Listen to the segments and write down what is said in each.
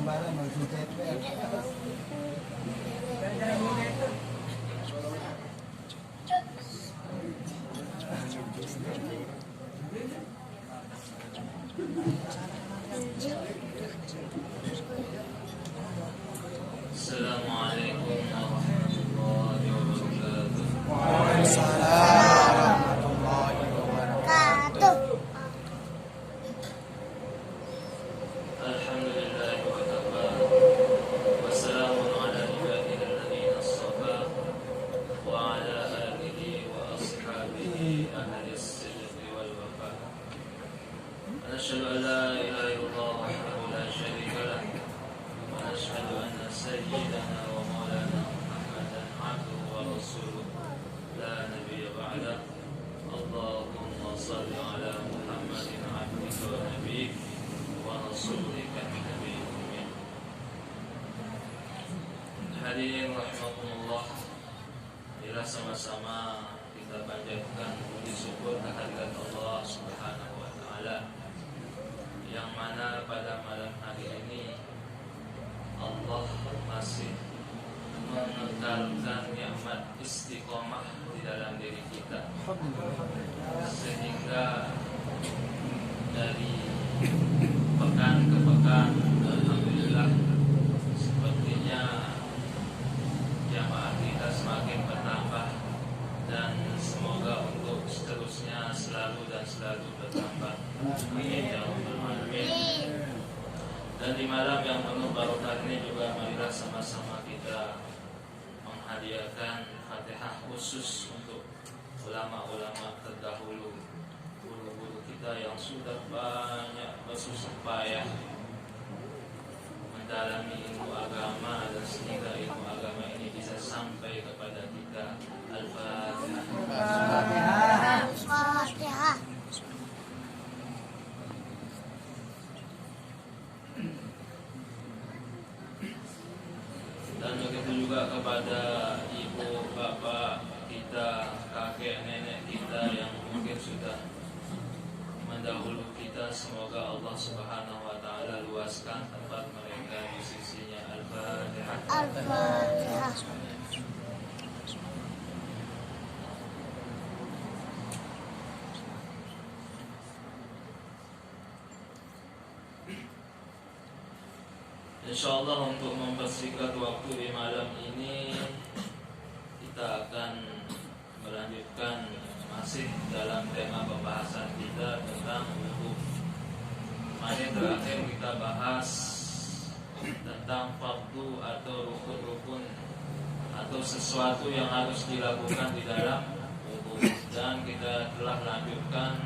Assalamualaikum warahmatullahi wabarakatuh. Waalaikumsalam warahmatullahi wabarakatuh. Alhamdulillahi wa kafa. Wassalamun ala ibadihi alladhina istafa wa ala alihi wa ashabihi ahli as-sidqi wal wafa. Nashhadu an la ilaha illallah wahdahu la syarika lah wa nashhadu anna sayyidana wa maulana Muhammadan abduhu wa rasuluh la nabiyya ba'da. Allahumma shalli ala Muhammadin abdika wa nabiyyika wa rasulika nabiyil ummi. Hadirin rahimakumullah, marilah sama-sama kita panjatkan puji syukur kehadirat Allah Subhanahu wa taala, yang mana pada malam hari ini Allah masih mengekalkan nikmat istiqomah di dalam diri kita, sehingga dari pekan ke pekan alhamdulillah sepertinya jamaah kita semakin bertambah, dan semoga untuk seterusnya selalu dan selalu bertambah. Amin ya rabbal alamin. Dan di malam yang penuh barokah ini juga marilah sama-sama kita menghadiahkan Fatihah khusus untuk ulama-ulama terdahulu, guru-guru kita yang sudah banyak bersusah payah mendalami ilmu agama, dan sehingga ilmu agama ini bisa sampai kepada kita. Al-Fatihah. Fatihah. Dan begitu juga kepada ibu, bapak kita, kakek, nenek kita yang mungkin sudah mendahulu kita. Semoga Allah Subhanahu wa taala luaskan tempat mereka di sisinya. Al-Fatihah. Al-Fatihah. InsyaAllah untuk mempersingkat waktu di malam ini, kita akan melanjutkan masih dalam tema pembahasan kita tentang wudu. Kemarin terakhir kita bahas tentang fardu atau rukun-rukun atau sesuatu yang harus dilakukan di dalam wudu, dan kita telah lanjutkan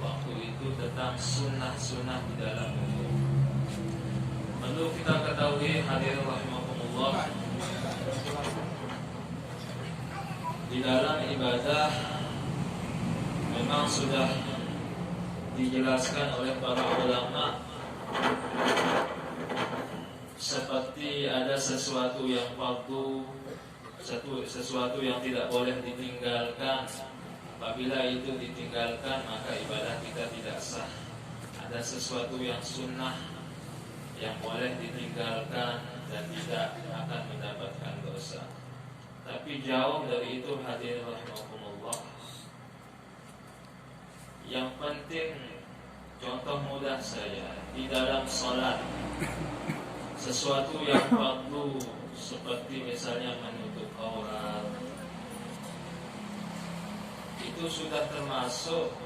waktu itu tentang sunnah-sunnah di dalam wudu. Perlu kita ketahui hadirin rahimakumullah, di dalam ibadah memang sudah dijelaskan oleh para ulama, seperti ada sesuatu yang fardu, sesuatu yang tidak boleh ditinggalkan. Apabila itu ditinggalkan, maka ibadah kita tidak sah. Ada sesuatu yang sunnah yang boleh ditinggalkan dan tidak akan mendapatkan dosa. Tapi jauh dari itu hadirin rahimakumullah, yang penting, contoh mudah saja, di dalam sholat, sesuatu yang fardu seperti misalnya menutup aurat, itu sudah termasuk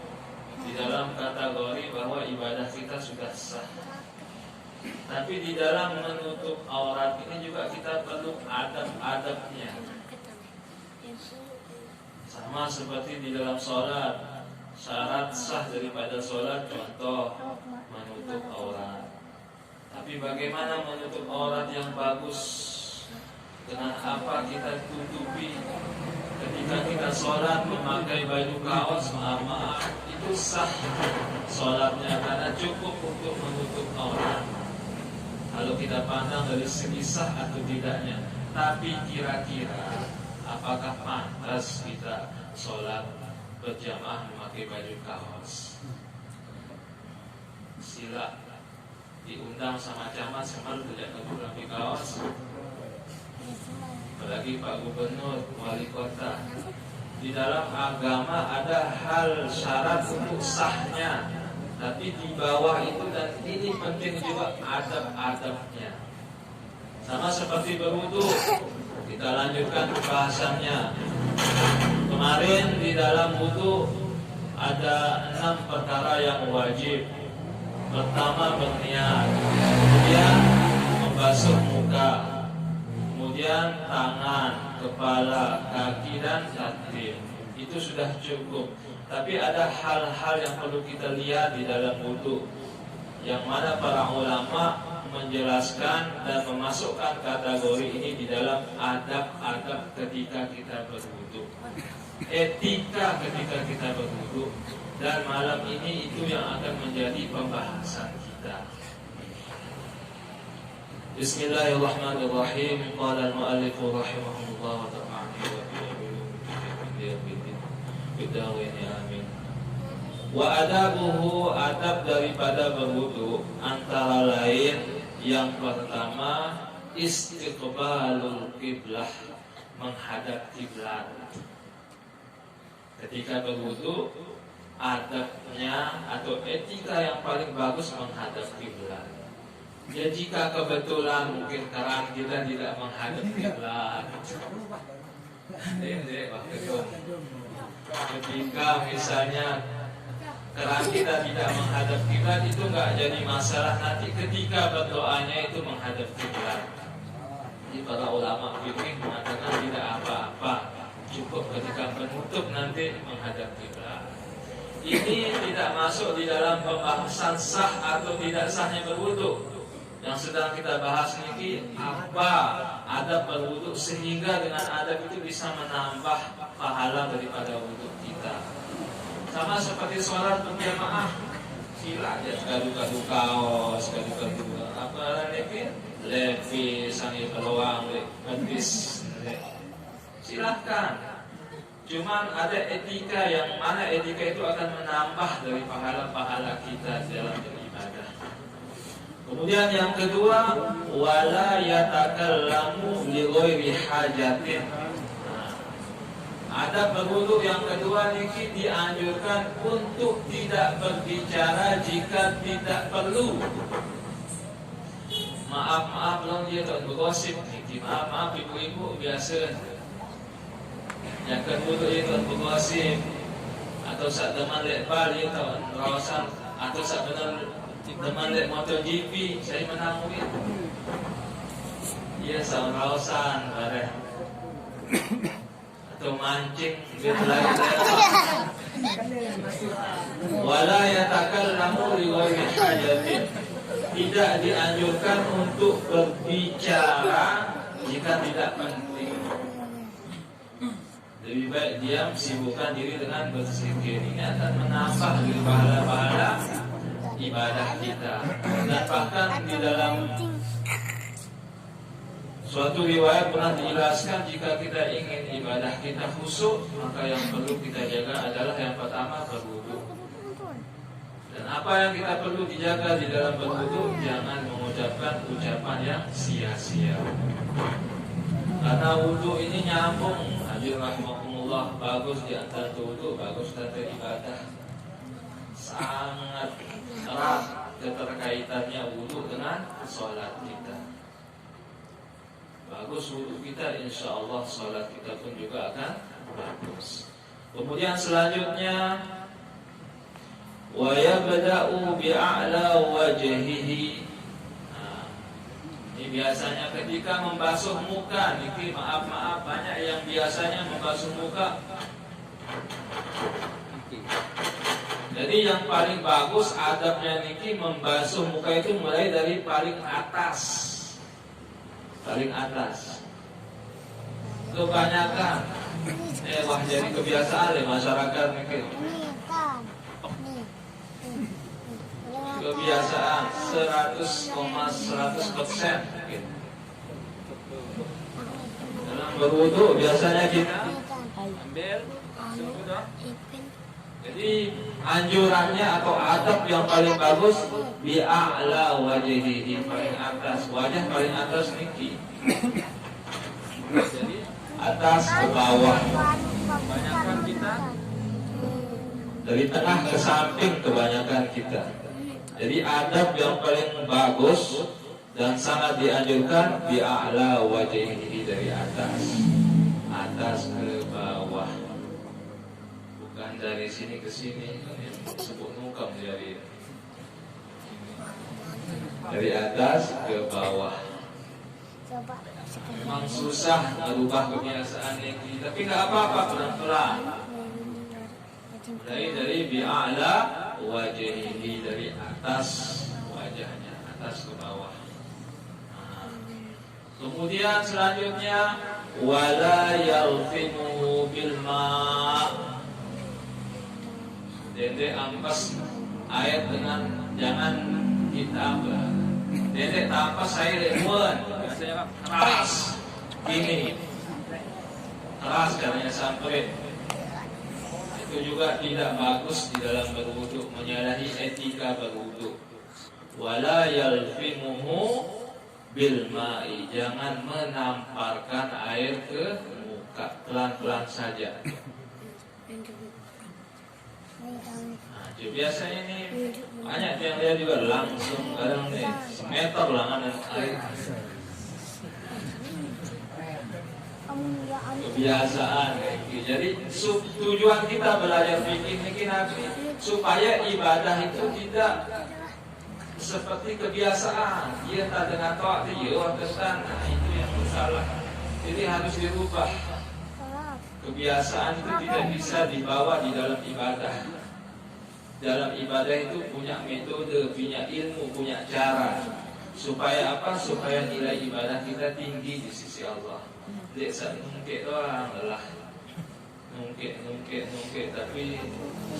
di dalam kategori bahwa ibadah kita sudah sah. Tapi di dalam menutup aurat ini juga kita perlu adab-adabnya. Sama seperti di dalam sholat, syarat sah daripada sholat contoh menutup aurat. Tapi bagaimana menutup aurat yang bagus? Dengan apa kita tutupi? Ketika kita sholat memakai baju kaos, maaf, itu sah sholatnya karena cukup untuk menutup aurat. Kalau kita pandang dari segi sah atau tidaknya. Tapi kira-kira apakah pantas kita sholat berjamaah memakai baju kaos? Sila diundang sama camat sama tidak rapi kaos, apalagi Pak Gubernur, Wali Kota. Di dalam agama ada hal syarat untuk sahnya, tapi di bawah itu dan ini penting juga adab-adabnya. Sama seperti berwudu, kita lanjutkan pembahasannya. Kemarin di dalam wudu ada 6 perkara yang wajib. Pertama berniat, kemudian membasuh muka, kemudian tangan, kepala, kaki dan kaki. Itu sudah cukup. Tapi ada hal-hal yang perlu kita lihat di dalam wudu, yang mana para ulama menjelaskan dan memasukkan kategori ini di dalam adab-adab ketika kita berwudu, etika ketika kita berwudu. Dan malam ini itu yang akan menjadi pembahasan kita. Bismillahirrahmanirrahim. Qala al-mu'allif rahimahullah wa ta'ala amin. Wa adabuhu, adab daripada berwudu antara lain yang pertama istiqbalul qiblah, menghadap kiblat. Ketika berwudu, adabnya atau etika yang paling bagus menghadap kiblat. Ya jika kebetulan mungkin keran kita tidak menghadap kiblat, ketika misalnya keran kita tidak menghadap kiblat, itu nggak jadi masalah nanti ketika berdoanya itu menghadap kiblat. Jadi para ulama fikih mengatakan tidak apa-apa, cukup ketika menutup nanti menghadap kiblat. Ini tidak masuk di dalam pembahasan sah atau tidak sahnya berwudu. Yang sedang kita bahas ini apa adab berwudu, sehingga dengan adab itu bisa menambah pahala daripada wudu kita. Sama seperti sholat berjamaah, sila ya kadu-kadu kaos, kadu-kadu apa lagi, levis, sangi peluang, levis, silahkan. Cuman ada etika yang mana etika itu akan menambah dari pahala-pahala kita dalam beribadah. Kemudian yang kedua, wala yatakallamu li ghairi hajatin. Adab berwudu yang kedua ini dianjurkan untuk tidak berbicara jika tidak perlu. Maaf belum dia tak bergosip. Maaf ibu-ibu biasa. Yang kedua itu bergosip, atau saat teman lekbal itu rawasan, atau saat benar teman lek MotoGP saya menang mungkin. Iya sama rawasan bareng. Atau mancing gitu lagi. Wala yatakallamu li ghairi hajatin. Tidak dianjurkan untuk berbicara jika tidak penting. Lebih baik diam, sibukkan diri dengan berzikir. Ini akan menambah pahala-pahala ibadah kita. Dan bahkan di dalam suatu riwayat pernah dijelaskan, jika kita ingin ibadah kita khusyuk, maka yang perlu kita jaga adalah yang pertama berwudu. Dan apa yang kita perlu dijaga di dalam berwudu, jangan mengucapkan ucapan yang sia-sia. Karena wudu ini nyambung, hadir rahmatullah, bagus di antara wudu, bagus tanda ibadah. Sangat erat keterkaitannya wudu dengan sholat kita. Bagus wudu kita, insya Allah sholat kita pun juga akan bagus. Kemudian selanjutnya, wa yabda'u bi'a'la wajhihi. Ini biasanya ketika membasuh muka, niki maaf banyak yang biasanya membasuh muka. Jadi yang paling bagus adabnya niki membasuh muka itu mulai dari paling atas. Paling atas. Kebanyakan wah jadi kebiasaan ya masyarakat niki. Kebiasaan 100,100% gitu. Dalam berwudu biasanya kita ambil Jadi anjurannya atau adab yang paling bagus bi'a'la wajhihi, paling atas, wajah paling atas niki. Jadi atas ke bawah. Kebanyakan kita dari tengah ke samping, kebanyakan kita. Jadi adab yang paling bagus dan sangat dianjurkan bi'a'la wajhihi, dari atas ke bawah, bukan dari sini ke sini. Sebut nukam dari atas ke bawah. Memang susah merubah kebiasaan ini, tapi nggak apa-apa, pelan-pelan. Mulai dari bi'a'la wajhihi, dari atas wajahnya, atas ke bawah. Kemudian selanjutnya wala yalfimu bil ma'. Dede ampas air dengan jangan ditambah. Dede ampas air lemon keras. Ini keras katanya sampai. Itu juga tidak bagus di dalam berwudu, menyalahi etika berwudu. Wala yalfimuhu bil ma'i, jangan menamparkan air ke muka, pelan-pelan saja. Nah, biasanya ini banyak yang lihat juga langsung, kadang nih semeter langanan air. Kebiasaan. Jadi tujuan kita belajar fikih ini nanti supaya ibadah itu tidak seperti kebiasaan. Dia tak dengan toa dia kesan, nah itu yang salah. Jadi harus dirubah. Kebiasaan itu tidak bisa dibawa di dalam ibadah. Dalam ibadah itu punya metode, punya ilmu, punya cara. Supaya apa? Supaya nilai ibadah kita tinggi di sisi Allah. Tidak nungkit doang lelah. Nungkit, tapi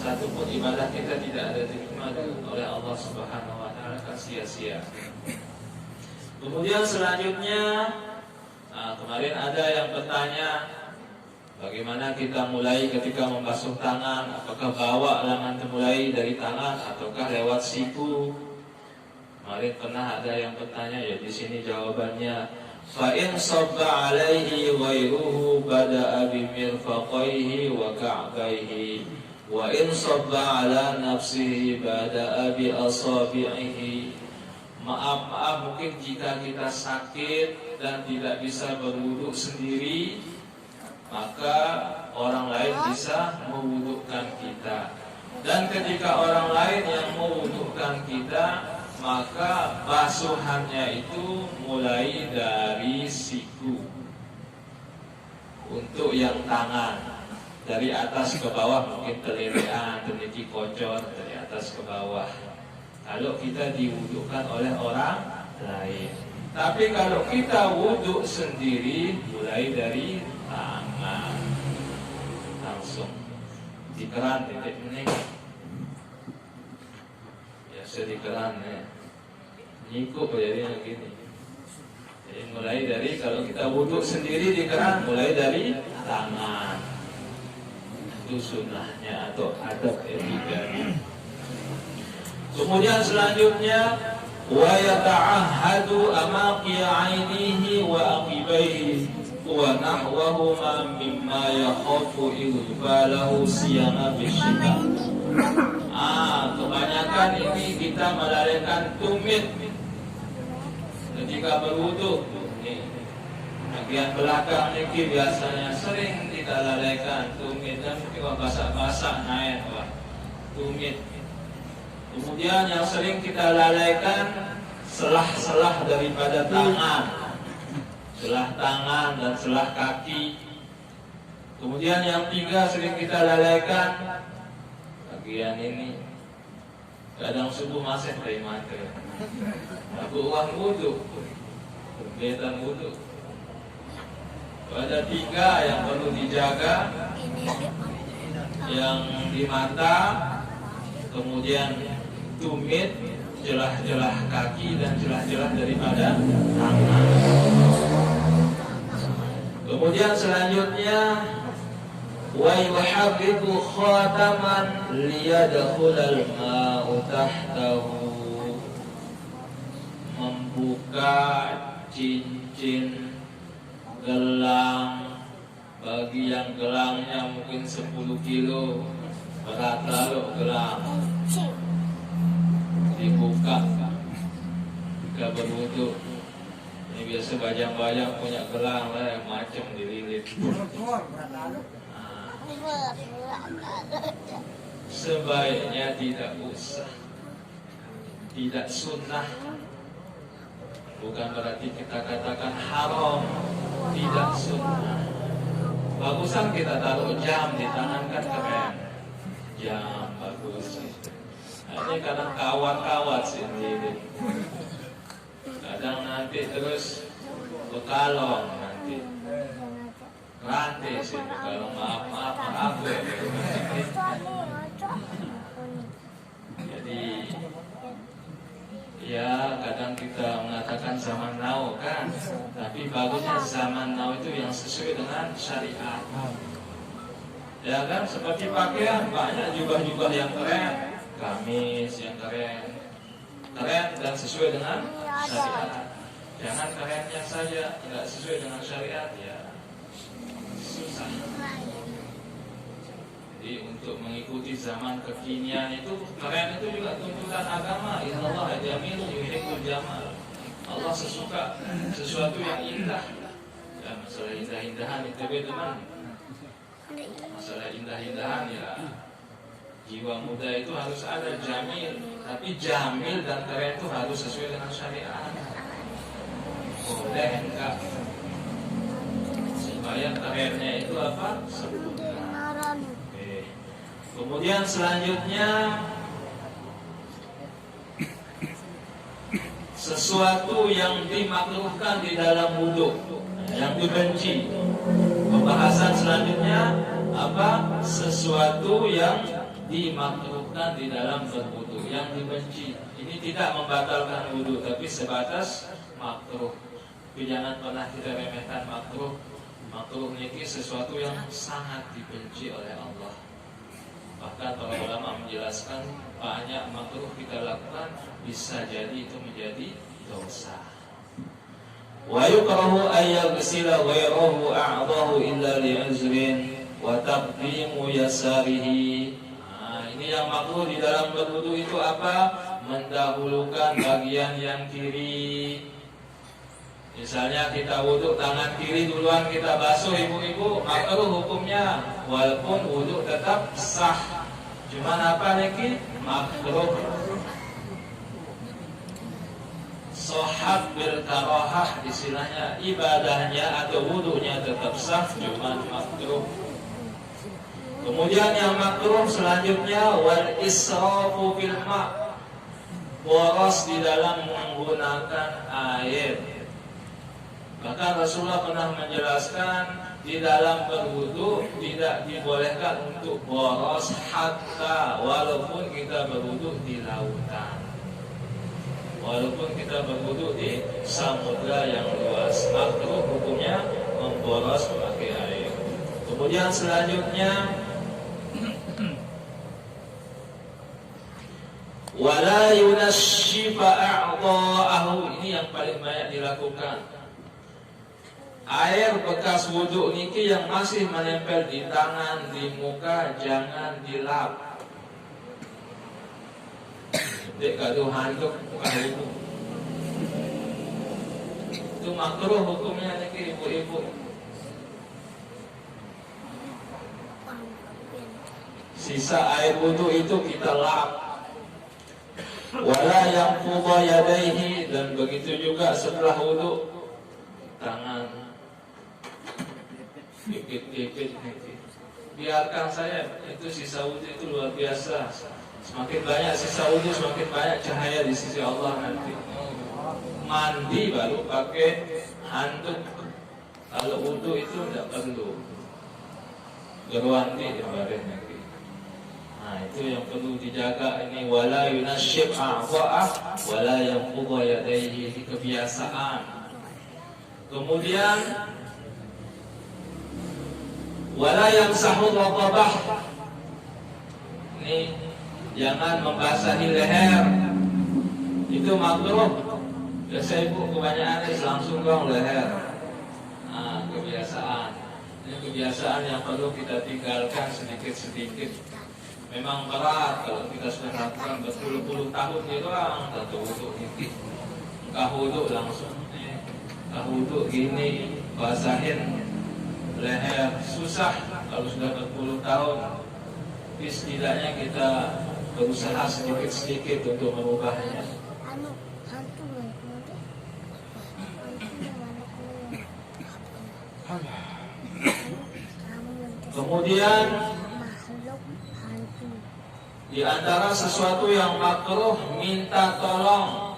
satu pun ibadah kita tidak ada diterima oleh Allah Subhanahu wa taala, kan sia-sia. Kemudian selanjutnya, kemarin ada yang bertanya bagaimana kita mulai ketika membasuh tangan, apakah bawa lengan mulai dari tangan ataukah lewat siku? Kemarin pernah ada yang bertanya, ya di sini jawabannya. Fa'in sabba alaihi ghairuhu bada'a bimirfaqaihi wa ka'baihi wa in sabba ala nafsihi bada'a bi asabi'ihi. Maaf mungkin jika kita sakit dan tidak bisa berwudu sendiri, maka orang lain bisa mewudukan kita. Dan ketika orang lain yang mewudukan kita, maka basuhannya itu mulai dari siku. Untuk yang tangan, dari atas ke bawah mungkin kelirian, sedikit kocor dari atas ke bawah. Kalau kita diwudukan oleh orang lain. Tapi kalau kita wuduk sendiri, mulai dari tangan, langsung di keran titik ini. Di keran ya, nyikup jadinya gini. Jadi mulai dari kalau kita wudhu sendiri di keran, mulai dari tangan. Itu sunnahnya atau adab etikanya. Kemudian selanjutnya wa yata'ahhadu amaqiya 'ainihi wa aqibaihi wa nahwahuma mimma yakhafu ighfalahu siyama bisyita. Kebanyakan ini kita melalaikan tumit ketika berwudu. Bagian belakang ini biasanya sering kita lalaikan tumit, dan mungkin basah-basah naik tumit. Kemudian yang sering kita lalaikan selah-selah daripada tangan, selah tangan dan selah kaki. Kemudian yang tiga sering kita lalaikan bagian ini. Kadang subuh masih dari mata. Aku uang wudhu, kegiatan wudhu. Ada tiga yang perlu dijaga, yang di mata, kemudian tumit, jelah-jelah kaki dan jelah-jelah daripada tangan. Kemudian selanjutnya wa yuhabbiku khataman liyadkhulal ma'u tahtahu, membuka cincin gelang bagi yang gelangnya mungkin 10 kilo berat lalu gelang dibuka jika berwudu. Ini biasa bajang-bajang punya gelang lah yang macam dililit. Sebaiknya tidak usah, tidak sunnah. Bukan berarti kita katakan haram, tidak sunnah. Bagusan kita taruh jam di tangan kan keren, jam bagus. Ini kadang kawat-kawat sendiri, kadang nanti terus bekalong nanti rantai sih kalau maaf aku ya. Jadi ya kadang kita mengatakan zaman now kan, tapi bagusnya zaman now itu yang sesuai dengan syariat. Ya kan, seperti pakaian banyak jubah-jubah yang keren, gamis yang keren dan sesuai dengan syariat. Jangan kerennya saja tidak sesuai dengan syariat, ya susah. Jadi untuk mengikuti zaman kekinian itu, keren itu juga tuntutan agama. Innallaha jamilun yuhibbul jamal. Allah sesuka sesuatu yang indah. Ya, masalah indah-indahan itu teman. Masalah indah-indahan ya, jiwa muda itu harus ada jamil. Tapi jamil dan keren itu harus sesuai dengan syariat. Boleh enggak? Supaya kerennya itu apa? Sempurna. Kemudian selanjutnya, sesuatu yang dimakruhkan di dalam wudu, yang dibenci. Pembahasan selanjutnya apa? Sesuatu yang dimakruhkan di dalam berwudu, yang dibenci. Ini tidak membatalkan wudu, tapi sebatas makruh. Tapi jangan pernah kita remehkan makruh. Makruh ini sesuatu yang sangat dibenci oleh Allah. Bahkan para ulama menjelaskan banyak makruh kita lakukan bisa jadi itu menjadi dosa. Wa yukrahu ay yaghsila ghayrahu a'dahu illa li'uzrin wa taqdimu yasarihi. Ini yang makruh di dalam berwudu itu apa? Mendahulukan bagian yang kiri. Misalnya kita wudu tangan kiri duluan kita basuh, ibu-ibu, makruh hukumnya, walaupun wudu tetap sah. Cuman apa lagi? Makruh. Sohab bil karahah, istilahnya ibadahnya atau wudunya tetap sah, cuman makruh. Kemudian yang makruh selanjutnya wal israfu bil ma', boros di dalam menggunakan air. Bahkan Rasulullah pernah menjelaskan di dalam berwudu tidak dibolehkan untuk boros hatta walaupun kita berwudu di lautan, walaupun kita berwudu di samudra yang luas, makruh hukumnya memboros pakai air. Kemudian selanjutnya wala yunashifa a'dha'ahu, ini yang paling banyak dilakukan. Air bekas wudhu niki yang masih menempel di tangan, di muka, jangan dilap. Dek gaduh handuk bukan wudhu. Itu makruh hukumnya niki ibu-ibu. Sisa air wudhu itu kita lap. Wala yanfudha yadaihi, dan begitu juga setelah wudhu tangan pipit. Biarkan saya, itu sisa wudhu itu luar biasa. Semakin banyak sisa wudhu, semakin banyak cahaya di sisi Allah nanti. Mandi baru pakai handuk. Kalau wudhu itu tidak perlu. Gerwandi kemarin nanti. Nah, itu yang perlu dijaga ini. Wala yunashib a'dha'ah wala yanfudha yadaihi, kebiasaan. Kemudian Wala yamsahu raqabah. Ini jangan membasahi leher. Itu makruh. Biasa ibu kebanyakan langsung dong leher. Nah, kebiasaan. Ini kebiasaan yang perlu kita tinggalkan sedikit-sedikit. Memang berat kalau kita sudah lakukan berpuluh-puluh tahun gitu doang. Tentu wudhu gitu. Engkau wudhu langsung. Engkau wudhu gini, basahin leher. Susah kalau sudah berpuluh tahun. Tapi setidaknya kita berusaha sedikit-sedikit untuk mengubahnya. Kemudian di antara sesuatu yang makruh minta tolong.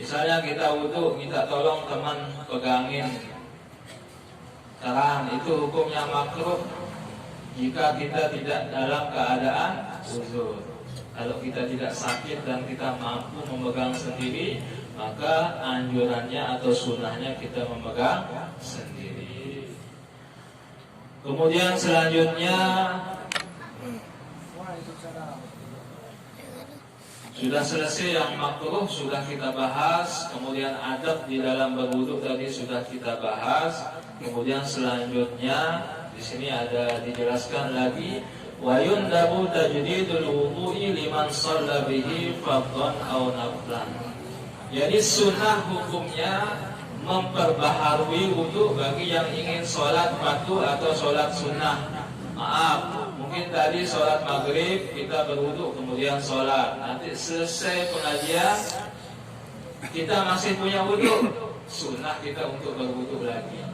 Misalnya kita wudhu minta tolong teman pegangin keran, itu hukumnya makruh jika kita tidak dalam keadaan uzur. Kalau kita tidak sakit dan kita mampu memegang sendiri, maka anjurannya atau sunnahnya kita memegang sendiri. Kemudian selanjutnya sudah selesai yang makruh sudah kita bahas. Kemudian adab di dalam berwudu tadi sudah kita bahas. Kemudian selanjutnya di sini ada dijelaskan lagi wa yundabu tajdidul wudu'i liman shalla bihi fardhan aw naflan. Jadi sunnah hukumnya memperbaharui wudu bagi yang ingin sholat fardu atau sholat sunnah. Maaf, mungkin tadi sholat maghrib kita berwudu kemudian sholat. Nanti selesai pengajian kita masih punya wudu, sunnah kita untuk berwudu lagi.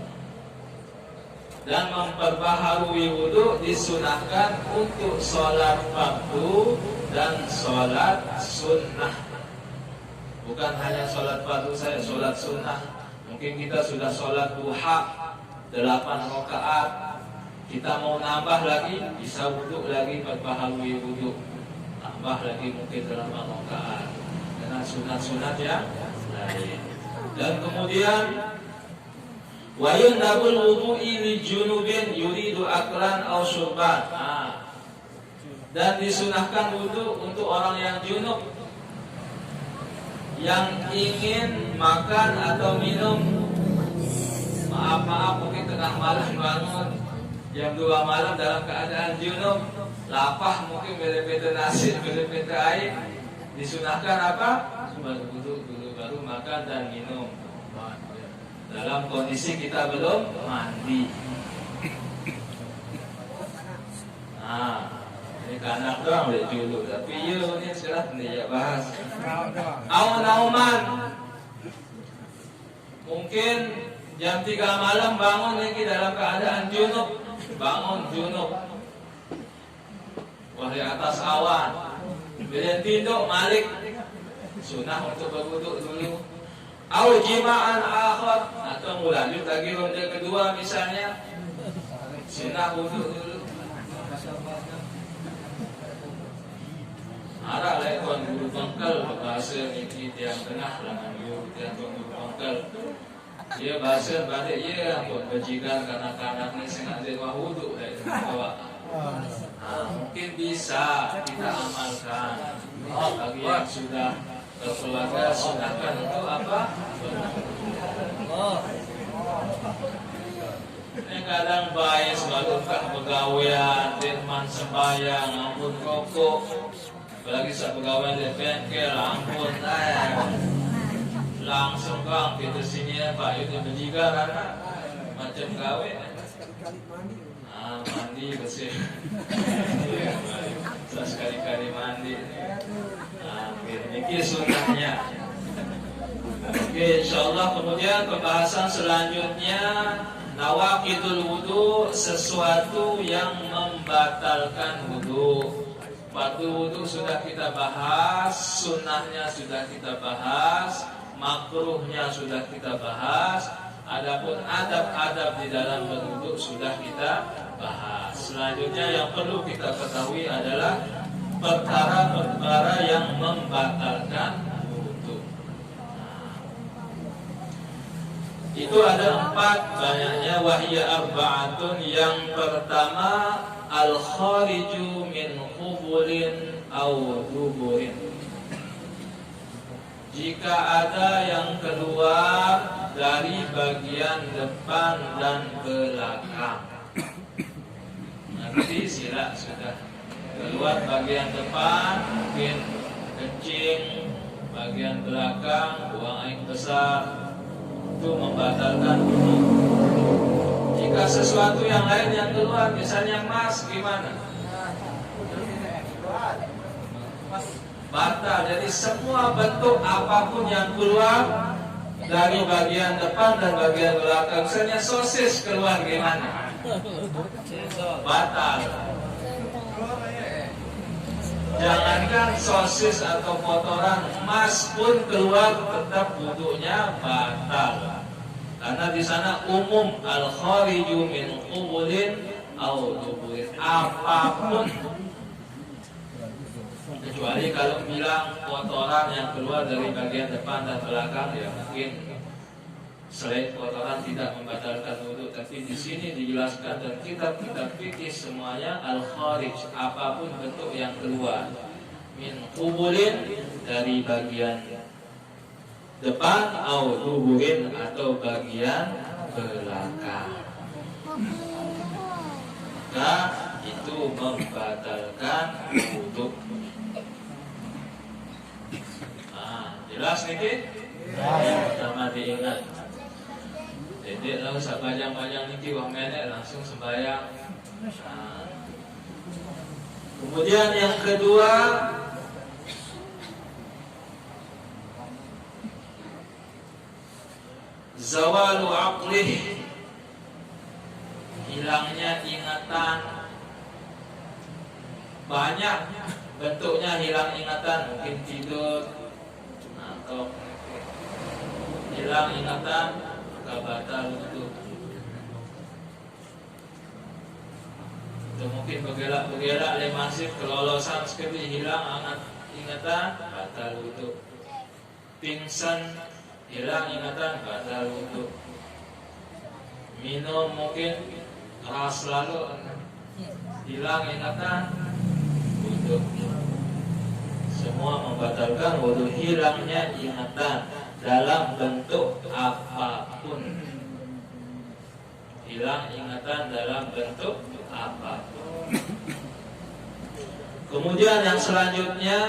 Dan memperbaharui wudu disunahkan untuk sholat fardu dan sholat sunnah. Bukan hanya sholat fardu saya, sholat sunnah. Mungkin kita sudah sholat duha 8 rakaat, kita mau nambah lagi, bisa wudu lagi, perbaharui wudu, tambah lagi mungkin 8 rakaat dengan sunat-sunat yang lain. Dan kemudian wa yundabul wudu'i li junubin yuridu aklan aw syurban. Dan disunahkan wudu untuk orang yang junub, yang ingin makan atau minum. Maaf mungkin tengah malam bangun jam 2 malam dalam keadaan junub, lapah mungkin beda-beda nasi, beda-beda air. Disunahkan apa? Berwudu dulu baru makan dan minum. Dalam kondisi kita belum mandi. Ini kanak doang udah dulu, tapi ini sekarang nih ya bahas. Nauman. Mungkin jam 3 malam bangun lagi dalam keadaan junub, bangun junub. Wahai atas awan. Bila tinduk malik, sunnah untuk berwudu dulu. Au jima'an akhar, atau mau lanjut lagi ronde kedua misalnya, sunnah wudu dulu. Arah lah tuan guru pangkal bahasa ini tiang tengah dengan guru tiang guru pangkal. Dia bahasa balik dia buat bajikan kanak-kanak ni sangat dewa wudu dari bawa. Mungkin bisa kita amalkan. Bagi yang sudah berkeluarga sunahkan untuk apa? Ini kadang baik selalu kah pegawaian, dirman sembahyang, ampun rokok. Apalagi saat pegawai di bengkel, ampun, langsung bang kita sini ya Pak Yudi berjiga anak macam gawe, mandi bersih, sekali-kali mandi, ini sunnahnya. Oke, insyaallah kemudian pembahasan selanjutnya nawaqidul wudu, sesuatu yang membatalkan wudu. Fardu wudu sudah kita bahas, sunnahnya sudah kita bahas, makruhnya sudah kita bahas. Adapun adab-adab di dalam berwudu sudah kita bahas. Selanjutnya yang perlu kita ketahui adalah perkara-perkara yang membatalkan wudu. Itu ada 4 banyaknya, wahya arba'atun. Yang pertama, al-khariju min qubulin aw duburin. Jika ada yang keluar dari bagian depan dan belakang. Nanti sila sudah keluar bagian depan, mungkin kencing, bagian belakang, buang air besar, itu membatalkan wudu. Jika sesuatu yang lain yang keluar, misalnya emas, gimana? Batal. Jadi semua bentuk apapun yang keluar dari bagian depan dan bagian belakang, misalnya sosis keluar, gimana? Batal. Jangankan sosis atau kotoran emas pun keluar, tetap wudunya batal. Karena di sana umum al-khariju min qubulin aw duburin, apapun, kecuali kalau bilang kotoran yang keluar dari bagian depan dan belakang, ya mungkin selain kotoran tidak membatalkan wudu. Tapi di sini dijelaskan dan kitab-kitab fikih semuanya al-kharij, apapun bentuk yang keluar, min qubulin, dari bagian depan, au duburin, atau bagian belakang, maka itu membatalkan wudu. Jelas nih? Sama diingat. Jadi lalu sepanjang-panjang niki wah menek langsung sembahyang. Kemudian yang kedua, zawalu aqlih, hilangnya ingatan. Banyak bentuknya hilang ingatan, mungkin tidur atau hilang ingatan, maka batal wudu. Atau mungkin bergelak-gelak lemasif, kelolosan sekali hilang ingatan, batal wudu. Pingsan, hilang ingatan, batal wudu. Minum mungkin keras lalu, hilang ingatan, wudu. Semua membatalkan wudu. Hilangnya ingatan dalam bentuk apapun. Hilang ingatan dalam bentuk apapun. Kemudian yang selanjutnya,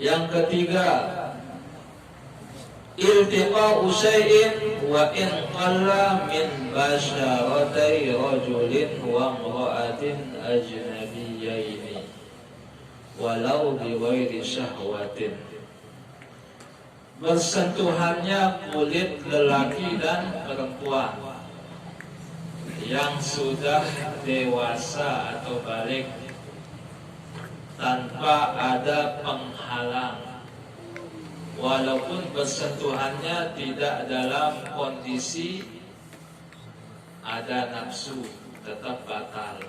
yang ketiga, iltiqa'u syai'in wa in qalla min basyaratai rajulin wa imra'atin ajnabiyyaini walau biwairi syahwatin. Bersentuhannya kulit lelaki dan perempuan yang sudah dewasa atau balik tanpa ada penghalang, walaupun bersentuhannya tidak dalam kondisi ada nafsu, tetap batal.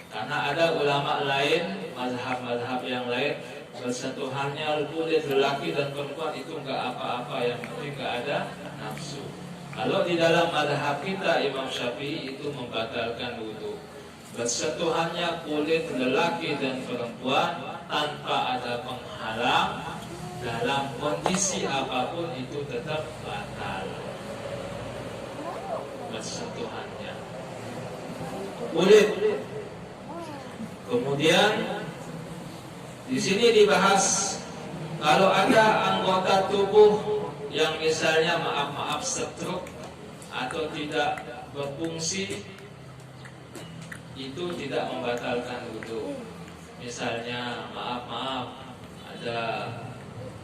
Karena ada ulama lain, mazhab-mazhab yang lain, bersentuhannya kulit lelaki dan perempuan itu enggak apa-apa, yang penting enggak ada nafsu. Kalau di dalam mazhab kita Imam Syafi'i itu membatalkan wudu. Bersentuhannya kulit lelaki dan perempuan tanpa ada penghalang, dalam kondisi apapun itu tetap batal. Bersentuhannya kulit. Kemudian di sini dibahas kalau ada anggota tubuh yang misalnya maaf stroke atau tidak berfungsi, itu tidak membatalkan wudu. Misalnya maaf ada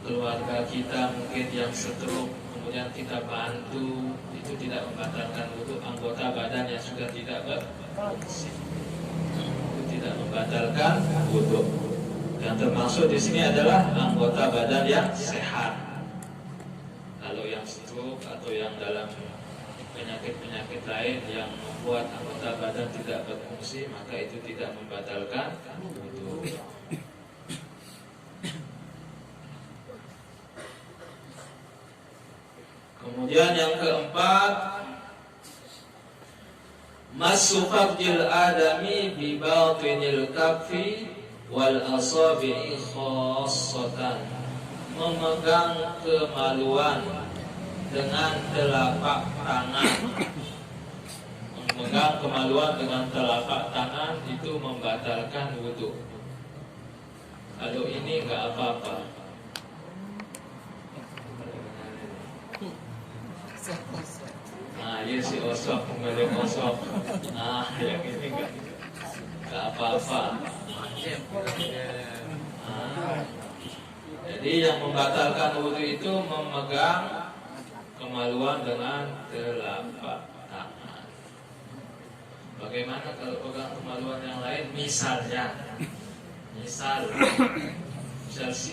keluarga kita mungkin yang stroke, kemudian kita bantu, itu tidak membatalkan wudu. Anggota badan yang sudah tidak berfungsi itu tidak membatalkan wudu. Yang termasuk di sini adalah anggota badan yang sehat. Kalau yang stroke atau yang dalam penyakit-penyakit lain yang membuat anggota badan tidak berfungsi, maka itu tidak membatalkan wudu. Kemudian yang keempat, massu farjil adami bi batinil kaffi wal asabi'i khassatan, memegang kemaluan dengan telapak tangan. Memegang kemaluan dengan telapak tangan itu membatalkan wudu. Kalau ini enggak apa-apa. Nah, iya si osok, mengeling osok. Nah, yang ini enggak apa-apa. Nah, jadi yang membatalkan wudu itu memegang kemaluan dengan telapak tangan. Bagaimana kalau pegang kemaluan yang lain? Misal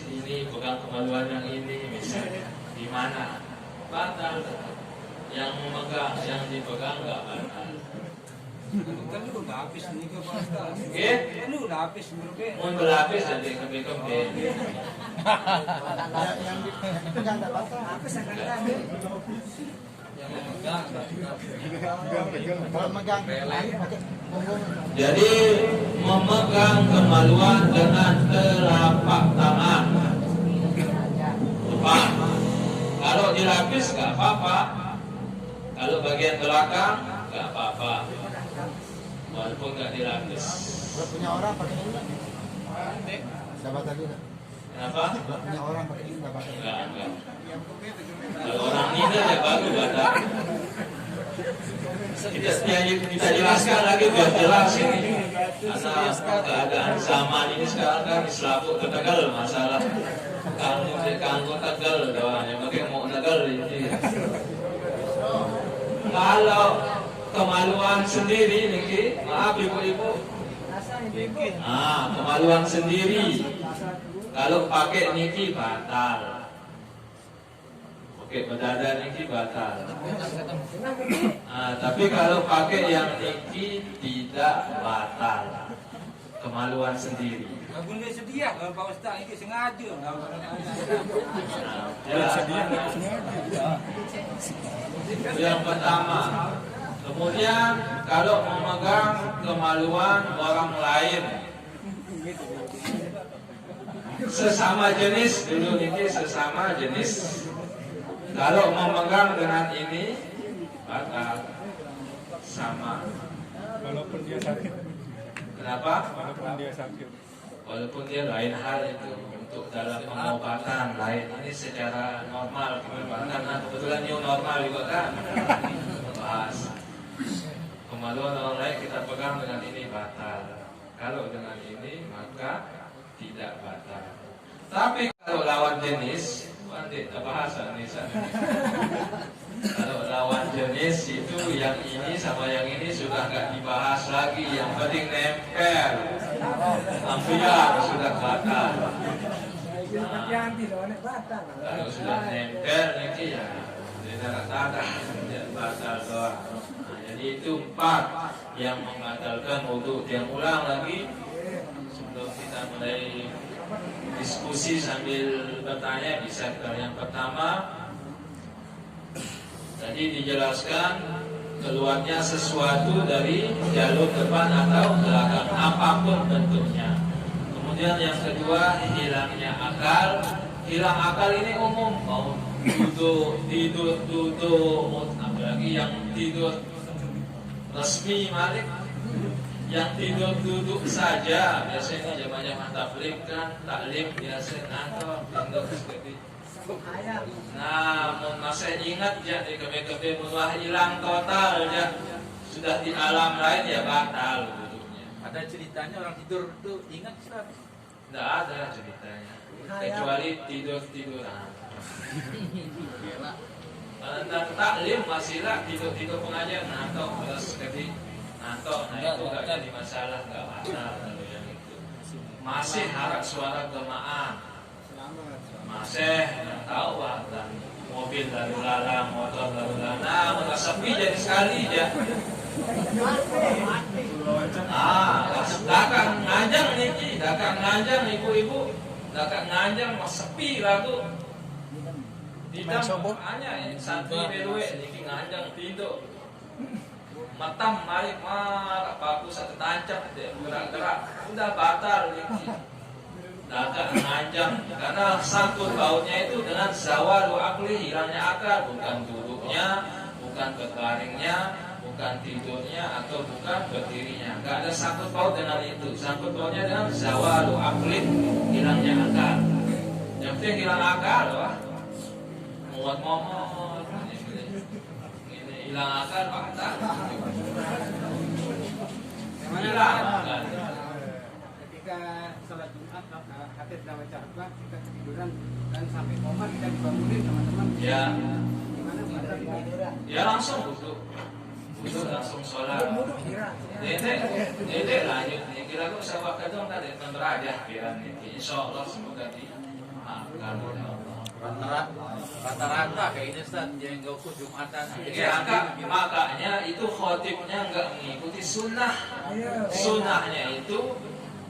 ini pegang kemaluan yang ini, misalnya di mana? Batal. Yang memegang, yang dipegang nggak batal. Kan lu udah habis nih ke Pak. Oke? Lu udah habis nih. Mau berlapis jadi kebe-kebe. Yang dipegang tak batal. Apa sangat yang memegang. Kalau megang pakai punggung. Jadi memegang kemaluan dengan telapak tangan. Depan. Kalau dilapis nggak apa-apa. Kalau bagian belakang nggak apa-apa. Walaupun nggak dilapis. Kalau punya orang pakai ini. Tidak batal juga. Kenapa? Kalau punya orang pakai ini tidak batal. Enggak. Kalau orang ini ya baru batal. Kita jelaskan lagi biar jelas ini. Karena keadaan zaman ini sekarang kan selaput ke Tegal masalah. Kanggo Tegal doang. Yang penting mau Tegal ini. Kalau kemaluan sendiri niki, maaf ibu-ibu. Kemaluan sendiri. Kalau pakai niki batal. Pakai bedada niki batal. Tapi kalau pakai yang niki tidak batal. Kemaluan sendiri. Bunda sedia kalau Pak Ustaz ini sengaja. Yang pertama. Kemudian kalau memegang kemaluan orang lain sesama jenis, dulu ini sesama jenis. Kalau memegang dengan ini batal sama. Walaupun dia sakit. Kenapa? Walaupun dia sakit. Walaupun dia lain hal itu untuk dalam pengobatan lain. Ini secara normal pengobatan. Nah, kebetulan new normal juga kan. Bahas kemaluan orang lain kita pegang dengan ini batal. Kalau dengan ini maka tidak batal. Tapi kalau lawan jenis, nanti bahasa nih sana. Kalau lawan jenis itu yang ini sama yang ini sudah nggak dibahas lagi. Yang penting nempel. Ambiar sudah batal. Kalau sudah nempel ini ya tidak ada batal doang. Jadi itu 4 yang membatalkan wudu. Yang ulang lagi sebelum kita mulai diskusi sambil bertanya bisa. Yang pertama tadi dijelaskan keluarnya sesuatu dari jalur depan atau belakang apapun bentuknya. Kemudian yang kedua hilangnya akal. Hilang akal ini umum, mau tidur, apalagi yang tidur resmi malik, yang tidur duduk saja biasanya zaman tabligh kan, taklim biasa ngantor tidur seperti. Nah, masih ingat ya di kebe-kebe mulai hilang total ya, sudah di alam lain ya batal duduknya. Ada ceritanya orang tidur itu ingat Ustaz? Tidak ada ceritanya, kecuali tidur-tiduran. Tentang taklim masihlah tidur-tidur pengajian ngantok terus ketik ngantok, nah itu nggak jadi masalah, nggak batal kalau yang itu. Masih harap suara jemaah, masih nggak tahu bahkan mobil lalu lalang, motor lalu lalang, nah sepi jadi sekali ya. Dakang ngajang niki, dakang ngajang ibu-ibu, dakang ngajang mas sepi lagu. Hitam hanya santri belue niki nganjang tinto. Matam mari paku satu tancap gerak-gerak udah batal niki. Agak nganjang karena sangkut pautnya itu dengan zawalu akli, hilangnya akal, bukan duduknya, bukan kekaringnya, bukan tidurnya atau bukan berdirinya. Enggak ada sangkut paut dengan itu. Sangkut pautnya dengan zawalu akli, hilangnya akal. Yang penting hilang akal, wah. Muat momot, ini hilang akal, patah. Hilang akal. Ketika sholat Jumat, khatib dan baca khutbah, kita ketiduran dan sampai koma kita dibangunin teman-teman. Ya. Gimana Pak? Ya langsung wudhu langsung sholat. Dede lanjut nih. Kira kira sawah kadang tadi berada kira nih. Insya Allah semoga dimaafkan oleh Allah. Rata-rata kayak ini Ustaz yang gak ikut Jumatan. Ya, makanya itu khotibnya nggak mengikuti sunnah. Sunnahnya itu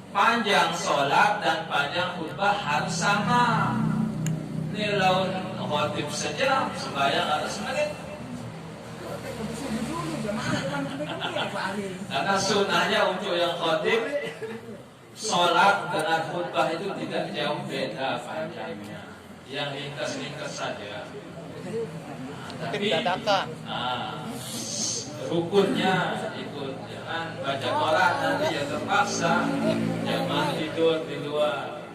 panjang sholat dan panjang khutbah harus sama. Ini laun khotib sejam, sembahyang harus menit. Karena sunnahnya untuk yang khotib sholat dengan khutbah itu tidak jauh beda panjangnya. Yang ringkas-ringkas saja. Tapi rukunnya ikut, jangan baca Quran nanti ya terpaksa jangan tidur di luar.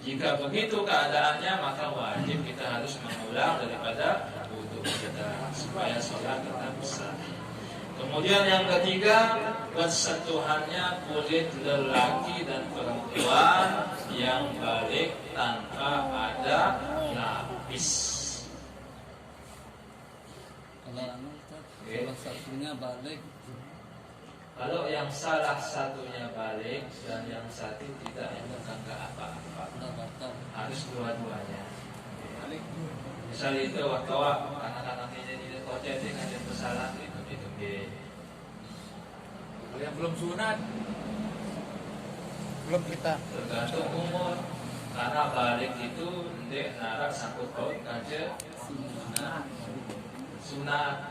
Jika begitu keadaannya maka wajib kita harus mengulang daripada wudhu kita supaya sholat tetap sah. Kemudian yang ketiga, bersentuhannya kulit lelaki dan perempuan yang balik tanpa ada lapis. Kalau satunya balik, Kalau yang salah satunya balik dan yang satu tidak, itu enggak apa-apa. Harus dua-duanya. Misal itu waktu anak-anak ini tidak kocet dengan yang bersalah itu. yang belum sunat, Belum kita. Tergantung umur. Karena balik itu ndek narak sangkut paut kaje sunat.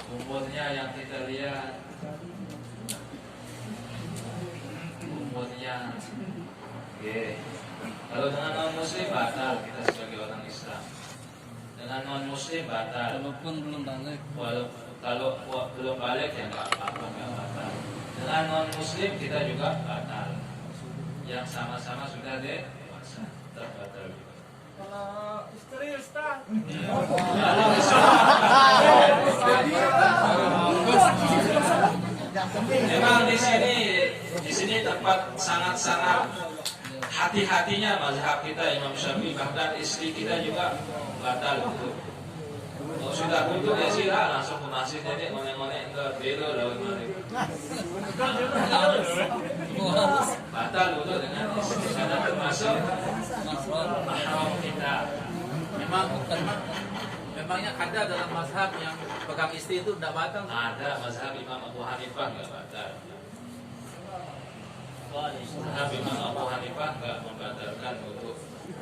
Umurnya yang kita lihat, umurnya. Kalau dengan non muslim batal, kita sebagai orang Islam. Dengan non muslim batal. walaupun belum balik. Kalau belum balik ya nggak apa-apa, nggak batal. Dengan non muslim kita juga batal. Yang sama-sama sudah dewasa terbatal juga. Kalau istri Ustaz. Memang di sini tempat sangat-sangat hati-hatinya mazhab kita Imam Syafi'i, bahkan istri kita juga batal wudu. Kalau sudah wudu ya sirah langsung ke masjid ini ngone-ngone ke belo lawan mari. Batal wudu dengan istri karena termasuk mahram kita. Memangnya ada dalam mazhab yang pegang istri itu tidak batal? Ada mazhab Imam Abu Hanifah nggak batal. Mazhab Imam Abu Hanifah nggak membatalkan wudu.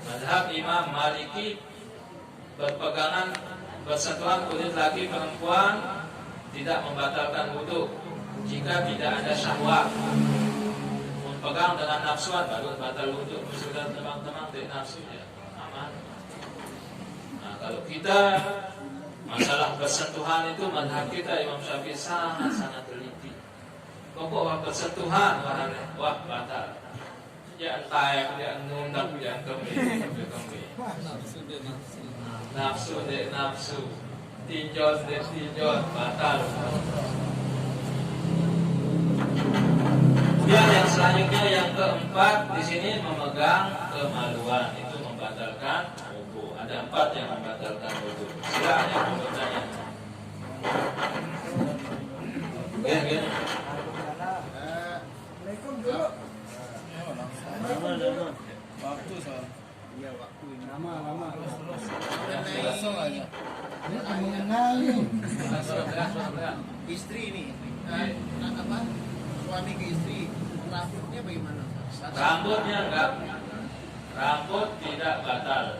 Mazhab Imam Maliki berpegangan bersentuhan kulit laki perempuan tidak membatalkan wudu jika tidak ada syahwat. Mempegang dengan nafsuan baru batal wudu. Sudah teman-teman dari nafsunya aman. Nah, kalau kita masalah bersentuhan itu mazhab kita Imam Syafi'i sangat teliti. Pokoknya bersentuhan wah batal. Jangan tayak, jangan nundang, jangan kembali. Nafsu dek nafsu, tinjau dek tinjau, batal. Kemudian yang selanjutnya yang keempat di sini memegang kemaluan itu membatalkan wudu. Ada 4 yang membatalkan wudu. Silakan yang mau bertanya. Gini. Assalamualaikum dulu. Waktu soal. Iya waktu ini lama. Langsung aja. Istri ini, suami ke istri, rambutnya bagaimana? Rambutnya enggak rambut tidak batal,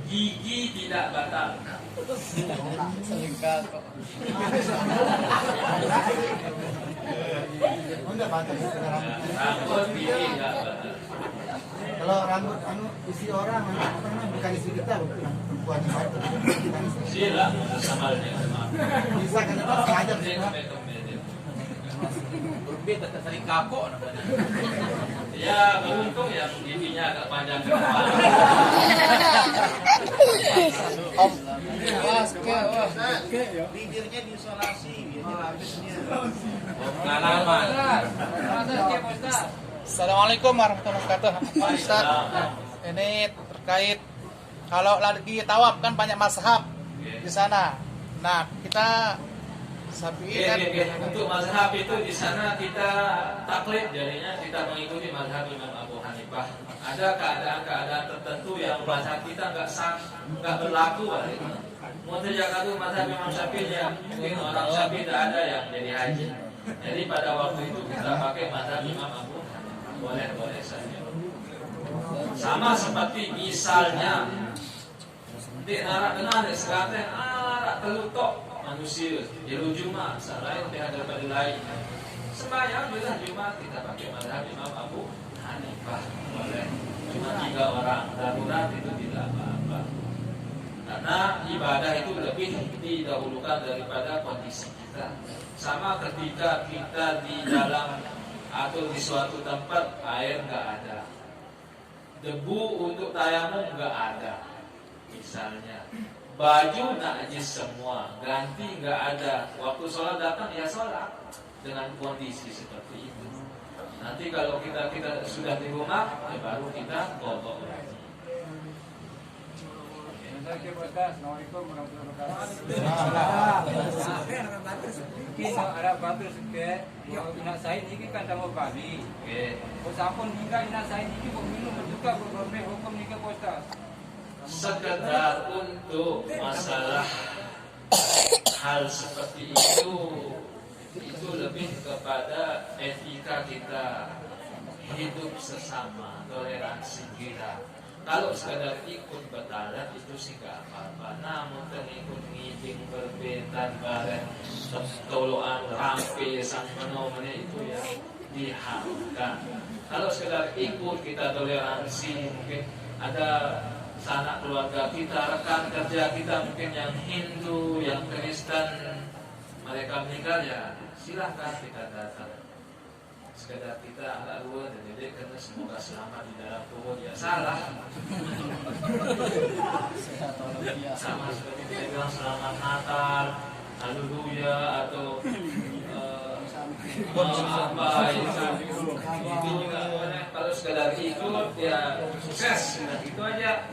gigi tidak batal. Selingkah kok. Enggak batal sekarang. Rambut gigi tidak batal. Kalau rambut isi orang bukan isi kita perempuan itu. Sila sama dengan Bisa kan kita sengaja Berbeda tetap saling kapok namanya. ya beruntung yang giginya agak panjang ke depan. Bibirnya diisolasi, biar habisnya. Pengalaman. Assalamualaikum warahmatullahi wabarakatuh. Pak Ustaz, ini terkait kalau lagi tawaf kan banyak mazhab di sana. Nah, kita Syafi'i kan Untuk mazhab itu di sana kita taklid, jadinya kita mengikuti mazhab Imam Abu Hanifah. Ada keadaan-keadaan tertentu yang mazhab kita nggak berlaku. Mutajak itu mazhab Imam Syafi'i yang mungkin orang Syafi'i tidak ada yang jadi haji. Jadi pada waktu itu kita pakai mazhab Imam Abu Hanifah. Boleh saja. Sama seperti misalnya di narak kenal sekarang narak telutok manusia jeru Jumat selain pihak daripada lain sembahyang bila Jumat kita pakai mazhab Imam Abu Hanifah boleh cuma 3 orang darurat itu tidak apa-apa karena ibadah itu lebih didahulukan daripada kondisi kita. Sama ketika kita di dalam atau di suatu tempat air nggak ada, debu untuk tayamum nggak ada misalnya, baju najis semua, ganti nggak ada, waktu sholat datang ya sholat dengan kondisi seperti itu. Nanti kalau kita sudah di rumah, ya baru kita qadha lagi. Assalamualaikum warahmatullahi wabarakatuh. Kita ada batur sikit, nak saya ni kan sama Bali. Sampun hingga nak saya ni minum juga berbeda hukum ni ke Ustaz. Sekedar untuk masalah hal seperti itu lebih kepada etika kita hidup sesama, toleransi kita. Kalau sekadar ikut betalat itu sih gak apa-apa. Namun ikut ngiding berbetan bareng toloan rampe sang fenomena itu yang diharamkan. Kalau sekadar ikut kita toleransi, mungkin ada sanak keluarga kita, rekan kerja kita mungkin yang Hindu, yang Kristen, mereka meninggal ya silahkan kita datang. Sekedar kita agak luar dan jadi karena semoga selamat di dalam kubur ya salah. Sama seperti kita bilang selamat Natal, haleluya atau apa itu juga boleh. Kalau sekedar ikut ya sukses, nah, itu aja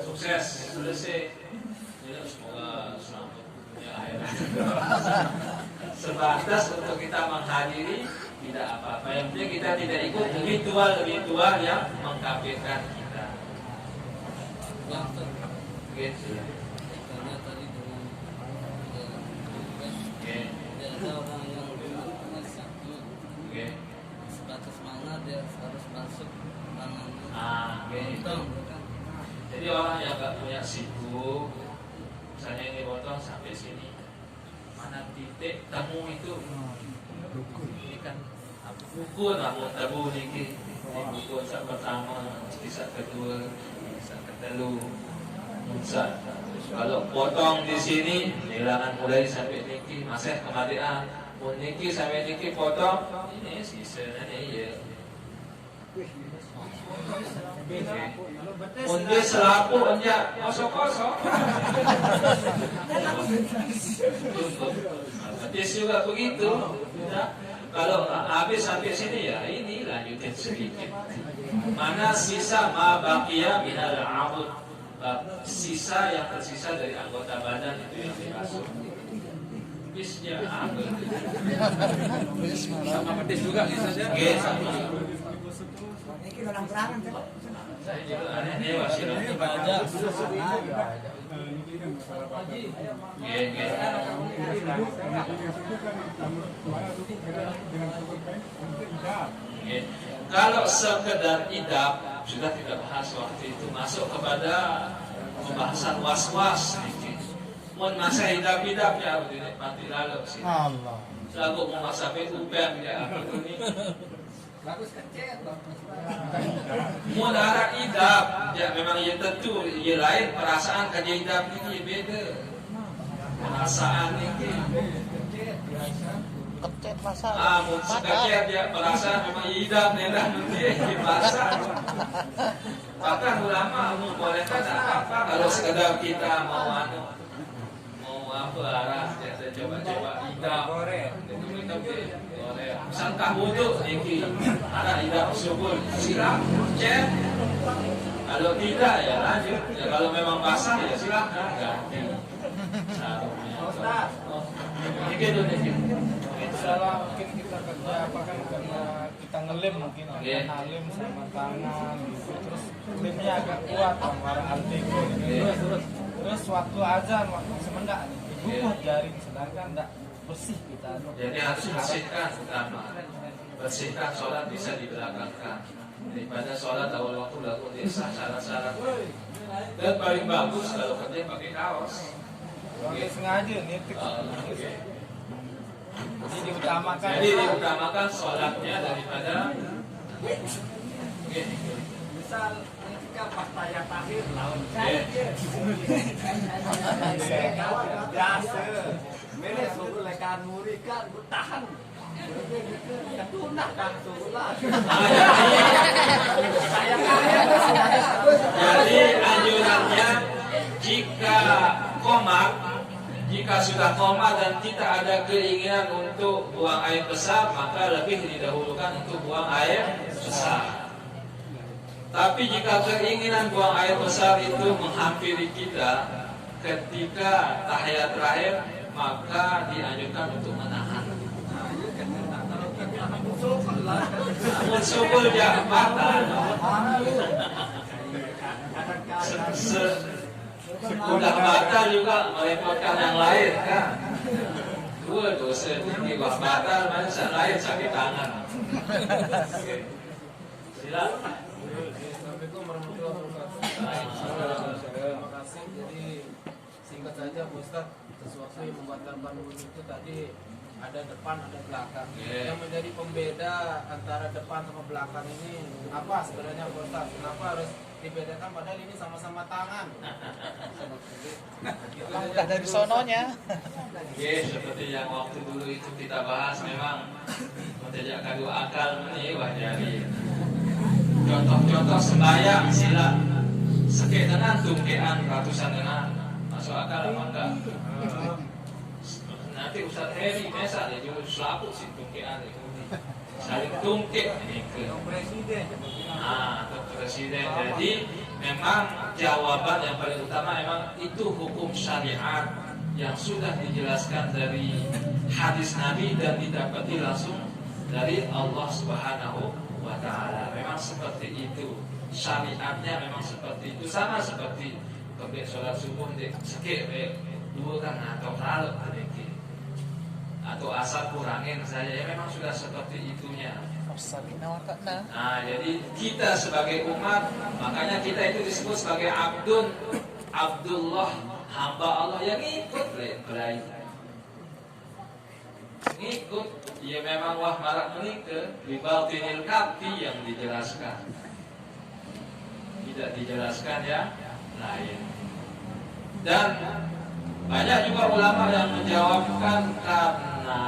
sukses selesai. Ya, semoga selamat dunia akhirat. Sebatas untuk kita menghadiri tidak apa-apa. Yang penting kita tidak ikut ritual yang mengkafirkan kita. Gitu. Karena tadi dengan ada orang yang dengan satu sebatas mana dia harus masuk tangannya. Jadi orang yang nggak punya siku, misalnya ini potong sampai sini, mana titik temu itu? Ini kan buku tabu niki. Buku saat pertama, saat kedua, saat kedua. Kalau potong di sini, nilangan mulai sampai niki, masih kemadian. Pun niki sampai niki potong, ini sisanya ya. Untuk selaku hanya kosong-kosong. Hadis juga begitu. Kalau habis sampai sini ya ini lanjutin sedikit. Mana sisa ma baqiya minal amud, sisa yang tersisa dari anggota badan itu yang dibasuh. Bisnya apa? Sama pedes juga kisahnya. Sama. Ini orang perangan kan? Saya juga aneh wasil. Kalau sekedar idap sudah kita bahas waktu itu, masuk kepada pembahasan was-was sedikit. Mun masa hidup-hidup ya dinikmati lalu sih. Allah. Selaku mau masa upem ya apa ini. Bagus kecil. Mun arah hidup ya memang ya tentu ya lain perasaan kerja hidup ini beda. Perasaan ini Kecet masa. mun sekecil dia perasaan memang hidup nedah dia dipaksa. Bahkan ulama membolehkan apa kalau sekedar kita mau apa arah saya coba-coba hidup Goreng. sangka wudhu iki ada hidup subur silakan cek. Kalau tidak ya lanjut ya, kalau memang basah ya silakan ganti sarungnya. Ini dulu nih. Salah mungkin kita kerja apa kan karena kita ngelem mungkin Iya. ngelem sama tangan gitu. Terus lemnya agak kuat warna altego gitu. Terus waktu azan waktu semendak dibubuh jaring sedangkan tidak bersih kita. Jadi harus bersihkan utama. Bersihkan sholat bisa dibelakangkan daripada sholat awal waktu lalu desa syarat-syarat. Dan paling bagus kalau kerja pakai kaos. Pakai sengaja nitik. Jadi diutamakan. Jadi diutamakan sholatnya daripada Misal ketika pas tayat akhir lawan biasa. Mene suruh lekan muri kan tahan. Ketunah kan suruh lah. Jadi anjurannya jika sudah komat dan kita ada keinginan untuk buang air besar, maka lebih didahulukan untuk buang air besar. Tapi jika keinginan buang air besar itu menghampiri kita ketika tahiyat terakhir, maka dianjurkan untuk menahan. Namun syukur jangan batal. Udah batal juga merepotkan yang lain kan. Dua dosa tinggi wah batal masa lain sakit tangan. Silakan. Assalamualaikum warahmatullahi wabarakatuh. Terima kasih. Jadi singkat saja Bu Ustaz, sesuatu yang membatalkan wudhu itu tadi ada depan ada belakang. Yeah. Yang menjadi pembeda antara depan sama belakang ini apa sebenarnya Bu Ustaz? Kenapa harus dibedakan padahal ini sama-sama tangan? Udah dari sononya. Oke, seperti yang waktu dulu itu kita bahas memang menjadi kadu akal ini wajari. Contoh-contoh sembahyang sila sekek dengan tungkean ratusan dengan masuk akal apa enggak? Nanti Ustaz Heri biasa dia juga selaput si tungkean itu. Saling tungkek ini ke Presiden. atau presiden. Jadi memang jawaban yang paling utama memang itu hukum syariat yang sudah dijelaskan dari hadis Nabi dan didapati langsung dari Allah Subhanahu wa Ta'ala. Memang seperti itu syariatnya, memang seperti itu, sama seperti ketika sholat subuh sekek dua kan atau kalau sedikit atau asal kurangin saya, ya memang sudah seperti itunya. Nah, jadi kita sebagai umat, makanya kita itu disebut sebagai Abdullah, hamba Allah yang ikut belajar. Ngikut, ya memang wah marak menikah di batinil kafi yang dijelaskan. Tidak dijelaskan ya lain. Dan banyak juga ulama yang menjawabkan karena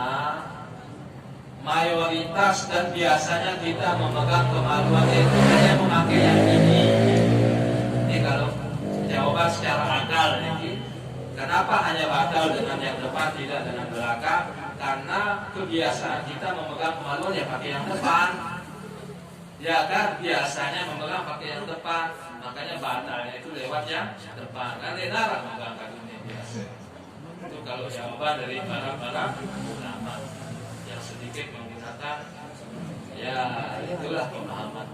mayoritas dan biasanya kita memegang kemaluan itu hanya memakai yang ini. Ini kalau jawaban secara akal ini. Kenapa hanya batal dengan yang depan tidak dengan belakang? Karena kebiasaan kita memegang kemaluan ya pakai yang depan. Ya kan biasanya memegang pakai yang depan, makanya batalnya itu lewat yang depan. Kan dilarang memegang kakinya biasa. Itu kalau jawaban dari para ulama yang sedikit menggunakan ya itulah pemahaman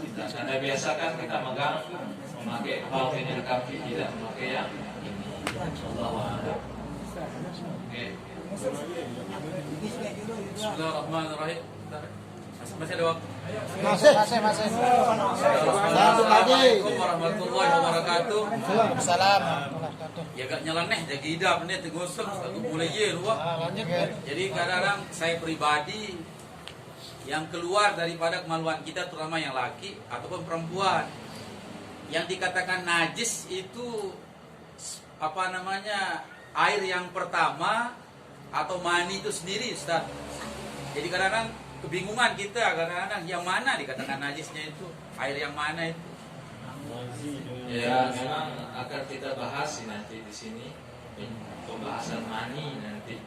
kita. Karena biasa kan kita memakai batinil kaki, tidak memakai yang ini. Allahu Oke. Bismillahirrahmanirrahim. Masih ada waktu. Masih. Satu lagi. Assalamualaikum warahmatullahi wabarakatuh. Salam. Ya gak nyeleneh jadi idam nih tegosok aku boleh je lu. Lanjut. Jadi kadang-kadang saya pribadi yang keluar daripada kemaluan kita terutama yang laki ataupun perempuan yang dikatakan najis itu apa namanya air yang pertama atau mani itu sendiri Ustaz. Jadi kadang-kadang kebingungan kita kadang-kadang yang mana dikatakan najisnya itu air yang mana itu. Ya, memang akan kita bahas nanti di sini pembahasan mani nanti.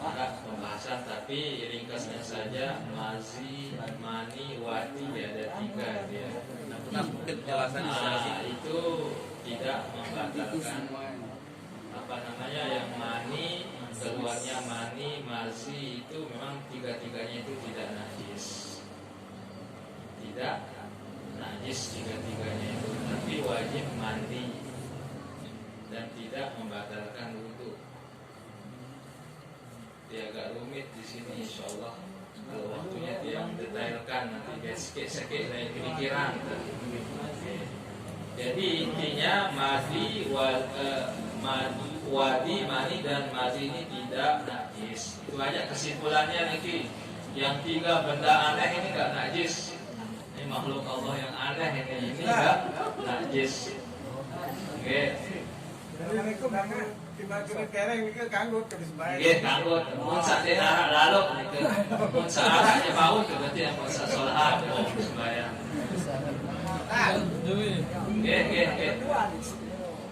Ada pembahasan tapi ringkasnya saja mazi, mani, wadi ada 3 dia. Nah, mungkin penjelasan Itu tidak membatalkan apa namanya yang mani, keluarnya mani, mazi itu memang 3-tiganya itu tidak najis. Tidak najis 3-tiganya itu, tapi wajib mandi dan tidak membatalkan wudu. Dia agak rumit di sini, insya Allah kalau waktunya dia mendetailkan nanti sekit-sekit lain pemikiran. Jadi intinya wadi, mani dan mazi ini tidak najis. Itu aja kesimpulannya nanti. Yang 3 benda aneh ini tidak najis. Ini makhluk Allah yang aneh ini tidak najis. Oke. Tiba-tiba kereng mikir kanggut ke disbayar. Nggih, kanggut. Mun sakjane arak laluk niku. Mun saraknya bau itu berarti yang puasa salat sembahyang. Nggih.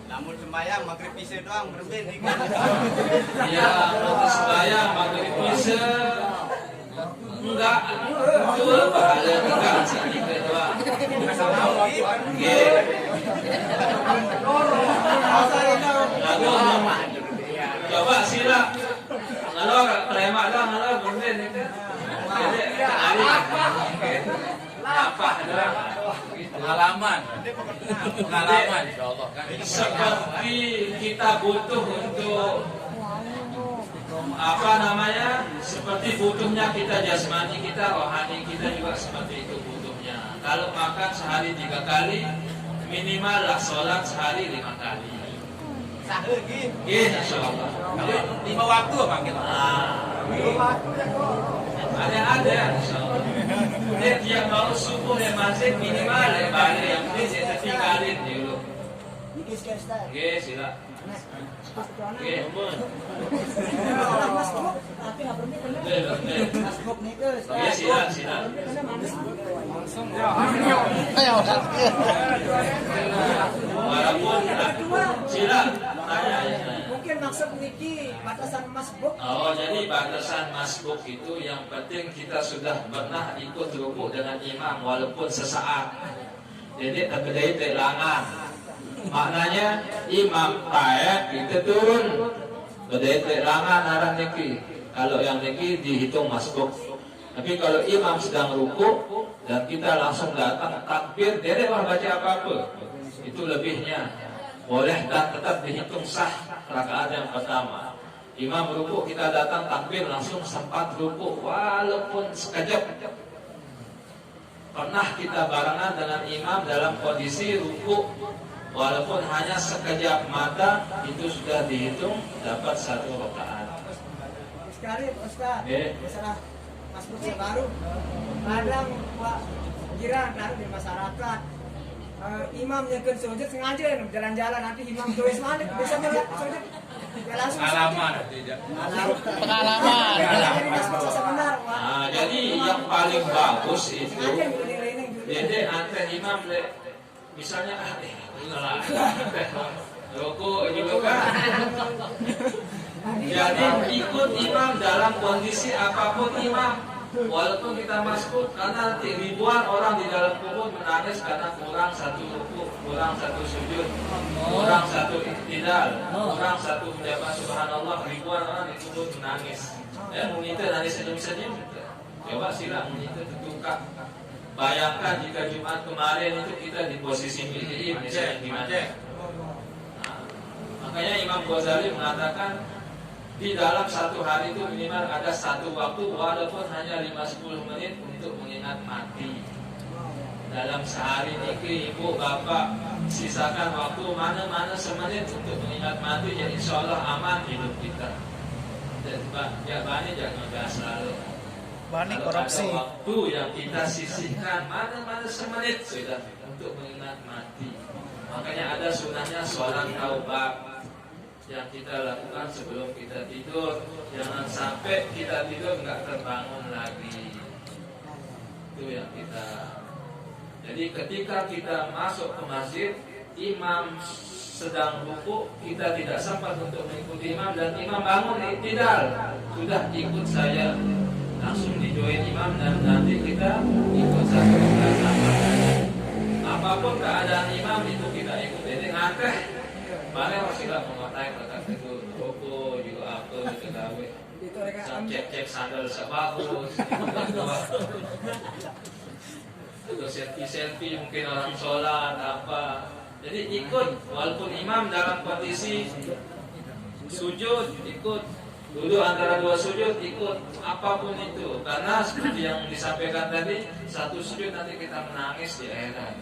Namun sembahyang maghrib isya doang berbeda. Ya, mau sembahyang maghrib isya enggak betul pahala enggak sedikit doang. Nggih. Coba sila. Kalau preman lah, kalau bener itu. Apa pengalaman insyaallah kan seperti kita butuh untuk apa namanya, seperti butuhnya kita jasmani kita, rohani kita juga seperti itu butuhnya. Kalau makan sehari 3 kali, minimal lah sholat sehari 5 kali. Sahur gitu. Insyaallah. kalau 5 waktu apa kita Ada insyaallah. Dia mau subuh dia masih minimal ya balik yang penting dia tinggalin dulu. Oke, sila. Oke, Oke, sila. Ayo. Walaupun sila tanya. Mungkin maksud Niki batasan masbuk. Oh, jadi batasan masbuk itu yang penting kita sudah pernah ikut rukuk dengan imam walaupun sesaat. Jadi terkait telangan. Maknanya imam taat kita turun. Terkait telangan arah niki. Kalau yang niki dihitung masbuk. Tapi kalau imam sedang rukuk dan kita langsung datang takbir, dia tidak baca apa-apa. Itu lebihnya. Boleh dan tetap dihitung sah rakaat yang pertama. Imam rukuk kita datang takbir langsung sempat rukuk walaupun sekejap. Pernah kita barengan dengan imam dalam kondisi rukuk walaupun hanya sekejap mata, itu sudah dihitung dapat 1 rakaat. Sekali Ustaz, Oke. masalah masbuk yang baru. Kadang Pak Jiran taruh di masyarakat. Imam nyekun sujud sengaja jalan-jalan nanti imam tulis mana bisa melihat sujud ya langsung pengalaman tidak Pengalaman. jadi masbuk sebenar Pak. Nah, jadi yang paling bagus itu Sengaja ngiling-ngiling dulu. jadi anten imam misalnya rukuk juga kan. Jadi ikut imam dalam kondisi apapun imam. Walaupun kita masbuk, karena nanti ribuan orang di dalam kubur menangis karena kurang 1 rukuk, kurang 1 sujud, kurang 1 iktidal, kurang 1 menjabat subhanallah, ribuan orang di kubur menangis. Monitor nangis senyum-senyum. Coba sila monitor tertukar. Bayangkan jika Jumat kemarin itu kita di posisi milik misalnya gimana? Nah, makanya Imam Ghazali mengatakan di dalam satu hari itu minimal ada satu waktu walaupun hanya 5-10 menit untuk mengingat mati. Dalam sehari ini ibu bapak sisakan waktu mana-mana semenit untuk mengingat mati, ya insya Allah aman hidup kita. Dan ya banyak jangan selalu. Bani Kalau korupsi. ada waktu yang kita sisihkan mana-mana semenit sudah untuk mengingat mati. Makanya ada sunahnya sholat taubat yang kita lakukan sebelum kita tidur. Jangan sampai kita tidur nggak terbangun lagi. Itu yang kita. Jadi ketika kita masuk ke masjid, imam sedang ruku, kita tidak sempat untuk mengikuti imam dan imam bangun iktidal, sudah ikut saya, langsung dijoin imam dan nanti kita ikut satu sama. Apapun keadaan imam itu kita ikuti dengan teh. Mana masih tidak mengotai kata itu ruku juga apa juga gawe. Cek sandal sebagus. Atau selfie mungkin orang sholat apa. Jadi ikut walaupun imam dalam kondisi sujud ikut, duduk antara dua sujud ikut, apapun itu. Karena seperti yang disampaikan tadi, satu sujud nanti kita menangis di akhirat.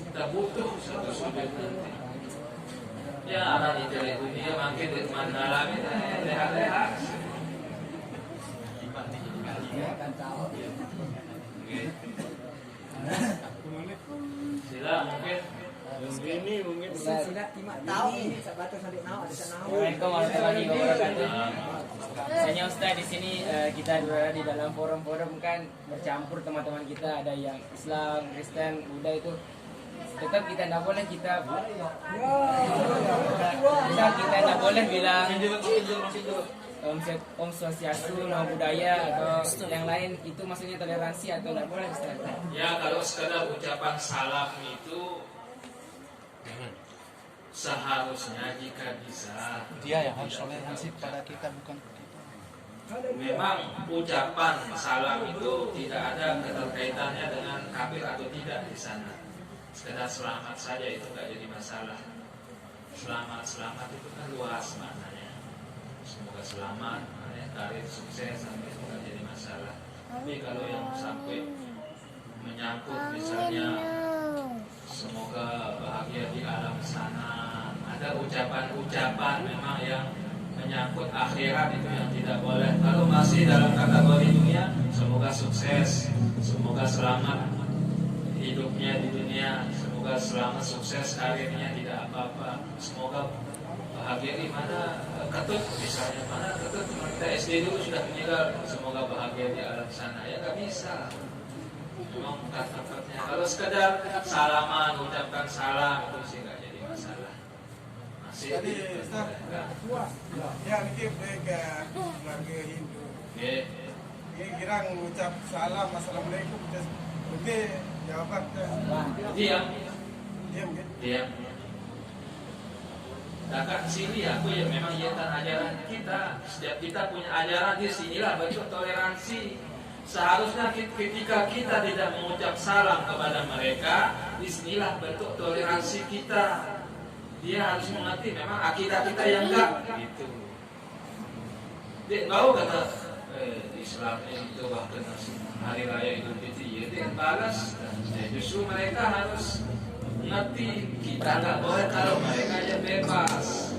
Kita butuh satu sujud nanti. Ya orang itu dunia makin di mana alamin leha-leha. Sila mungkin Sila timak tahu ini sabato sampai naw ada naw. Assalamualaikum warahmatullahi wabarakatuh. Saya Ustaz, di sini kita berada di dalam forum-forum kan bercampur teman-teman kita, ada yang Islam, Kristen, Buddha itu. Tetap kita tidak boleh kita tidak boleh bilang Om Swastiastu, Namo Buddhaya atau yang lain, itu maksudnya toleransi atau tidak boleh Ustaz? ya kalau sekedar ucapan salam itu seharusnya jika bisa Dia yang harus toleransi pada kita, bukan kita. memang ucapan salam itu tidak ada keterkaitannya dengan kafir atau tidak di sana. Sekedar selamat saja itu nggak jadi masalah. Selamat itu kan luas maknanya. Semoga selamat, karir sukses, sampai itu nggak jadi masalah. Tapi kalau yang sampai menyangkut misalnya semoga bahagia di alam sana, ada ucapan-ucapan memang yang menyangkut akhirat itu yang tidak boleh. Kalau masih dalam kategori dunia, semoga sukses, semoga selamat hidupnya di dunia, semoga selamat sukses karirnya, tidak apa-apa, semoga bahagia di mana Ketut misalnya, mana Ketut kita SD dulu sudah meninggal, semoga bahagia di alam sana, ya nggak bisa. Memang kata-katanya kalau sekedar salaman, ucapkan salam itu sih nggak jadi masalah. Masih Jadi Ustaz, ya ini mereka keluarga Hindu. Ini kira mengucap salam assalamualaikum, oke jawaban diam, diam kan? diam. Dekat sini aku ya memang ya kan ajaran kita, setiap kita punya ajaran di sinilah bentuk toleransi. Seharusnya ketika kita tidak mengucap salam kepada mereka, disinilah bentuk toleransi kita. Dia harus mengerti memang akidah kita yang enggak gitu. Dia tahu kata Islam itu bahkan hari raya Idul Fitri, dia balas. Justru mereka harus mengerti kita enggak boleh kalau mereka aja bebas.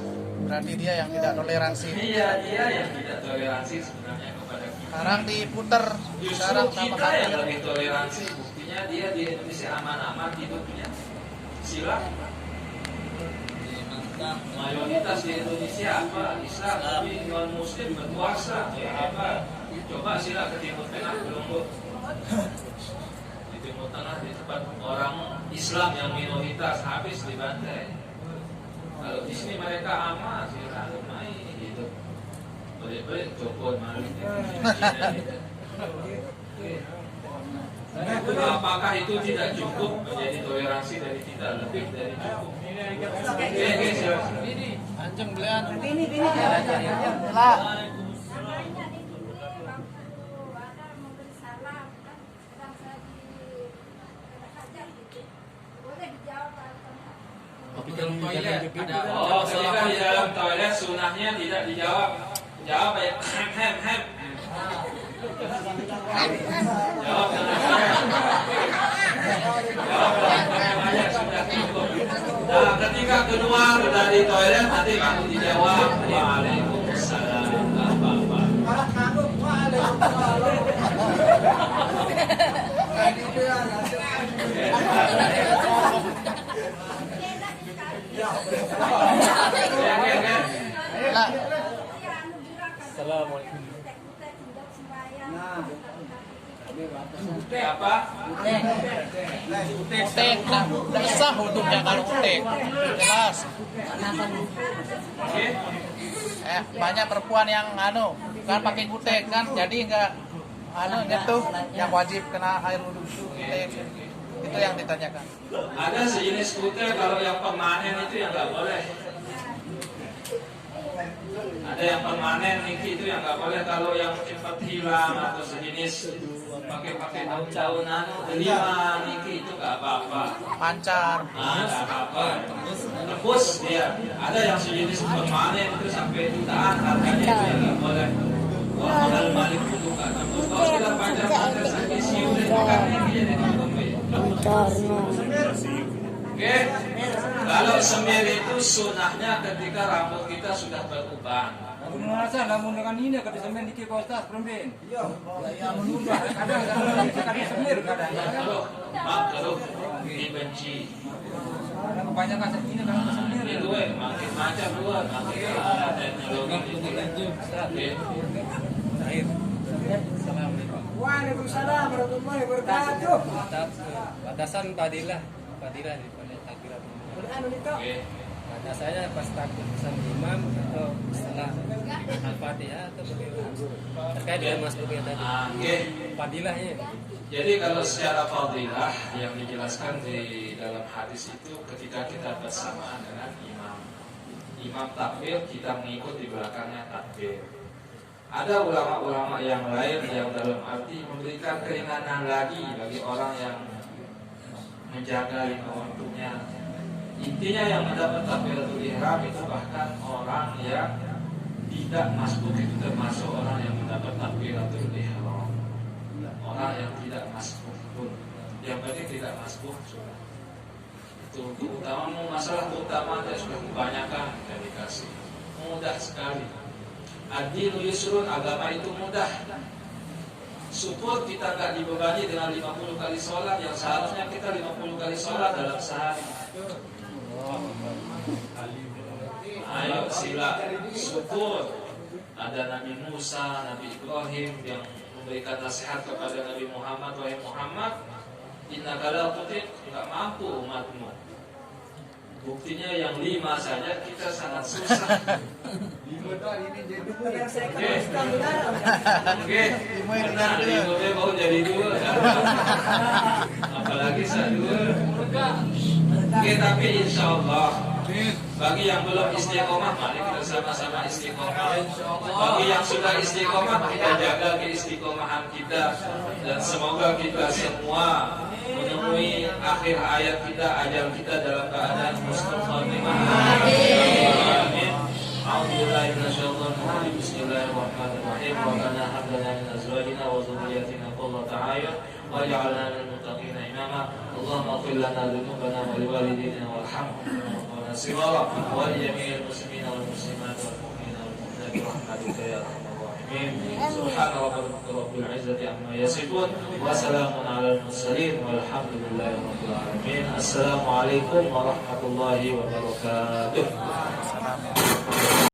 Berarti dia yang tidak toleransi. Iya, dia yang tidak toleransi sebenarnya kepada kita. Sekarang diputer, Justru sekarang tambah kita yang kafir. lebih toleransi. Buktinya dia di Indonesia aman-aman hidupnya. Sila mayoritas di Indonesia apa? Islam, tapi non Muslim berpuasa. Ya apa? Coba sila ke Timur Tengah Lombok. Di Timur Tengah di tempat orang Islam yang minoritas habis dibantai. Kalau di sini mereka aman, silakan main hidup. Boleh-boleh copot maling. Apakah itu tidak cukup menjadi toleransi dari kita? Lebih dari cukup. Oke, silakan. Anjing belian. Ini Lah. Dalam toilet ada Oh, ketika di dalam toilet sunahnya tidak dijawab. Jawab ya. Hem. Jawab aja sudah cukup. Nah, ketika keluar dari toilet nanti kamu dijawab Waalaikumsalam apa-apa. Malah kagum, waalaikumsalam. Lah, Assalamualaikum. Apa? utek, nah, udah sah hukumnya kalau utek, jelas. Oke. Banyak perempuan yang kan pakai kutek kan, jadi nggak nyentuh, yang wajib kena air wudhu kutek. Itu yang ditanyakan. Ada sejenis kutek kalau yang permanen itu yang nggak boleh. Ada yang permanen niki itu yang nggak boleh. Kalau yang cepat hilang atau sejenis pakai daun-daun lima niki itu nggak apa-apa. Pancar. Nggak apa-apa. Tembus dia. Ada yang sejenis permanen itu sampai jutaan harganya itu yang nggak boleh. Wah, kalau balik itu nggak tembus. Kalau sudah panjang-panjang sampai siu dan makan niki jadi tembus. Oke, kalau semir itu sunahnya ketika rambut kita sudah berubah. Aku merasa namun dengan ini kata semen dikit Pak Ustaz Perempuan. Iya. Ya menubah. Kadang semir kadang. Makruh dibenci. Ada kebanyakan ini kan semir. Itu makin macam luar, makin ada teknologi itu. Waalaikumsalam warahmatullahi wabarakatuh. Batasan fadilah daripada takbirat. Beranu itu. Oke. Batasannya pas takbir bersama imam atau setelah al-fatihah atau bagaimana? Terkait dengan masbuknya tadi. Oke. Fadilahnya. Jadi kalau secara fadilah yang dijelaskan di dalam hadis itu ketika kita bersamaan dengan imam takbir, kita mengikut di belakangnya takbir. Ada ulama-ulama yang lain yang dalam arti memberikan keringanan lagi bagi orang yang menjaga lima waktunya. Intinya yang mendapat takbiratul ihram itu bahkan orang yang tidak masbuk itu termasuk orang yang mendapat takbiratul ihram. Orang yang tidak masbuk pun, yang penting tidak masbuk sudah. Itu keutamamu, masalah keutamanya sudah kebanyakan yang dikasih. Mudah sekali. Ad-dinu yusrun, agama itu mudah. Syukur kita gak dibebani dengan 50 kali sholat yang seharusnya kita 50 kali sholat dalam sehari. Ayo sila syukur. Ada Nabi Musa, Nabi Ibrahim yang memberikan nasihat kepada Nabi Muhammad, wahai Muhammad, innaka la tutik, gak mampu umatmu. Buktinya yang 5 saja kita sangat susah. Yang saya katakan benar. Oke, benar 5 mau jadi 2. Apalagi 1. Oke, tapi insya Allah bagi yang belum istiqomah, mari kita sama-sama istiqomah. Bagi yang sudah istiqomah, kita jaga keistiqomahan kita. Dan semoga kita semua menemui akhir hayat kita, ajal kita dalam keadaan husnul khatimah. Amin. A'udzubillahi minasyaitonir rajim. Bismillahirrahmanirrahim. Rabbana hab lana min azwajina wa dhurriyyatina qurrata a'yun waj'alna lil muttaqina imama. Allahumma ighfir lana dhunubana wa liwalidayna warhamhum wa nasira wa li jami'il muslimina wal muslimat wal mu'minina wal mu'minat bi rahmatika ya arhamar rahimin. Subhana rabbika rabbil izzati amma yasifun wa salamun 'alal mursalin walhamdulillahi rabbil alamin. Assalamualaikum warahmatullahi wabarakatuh.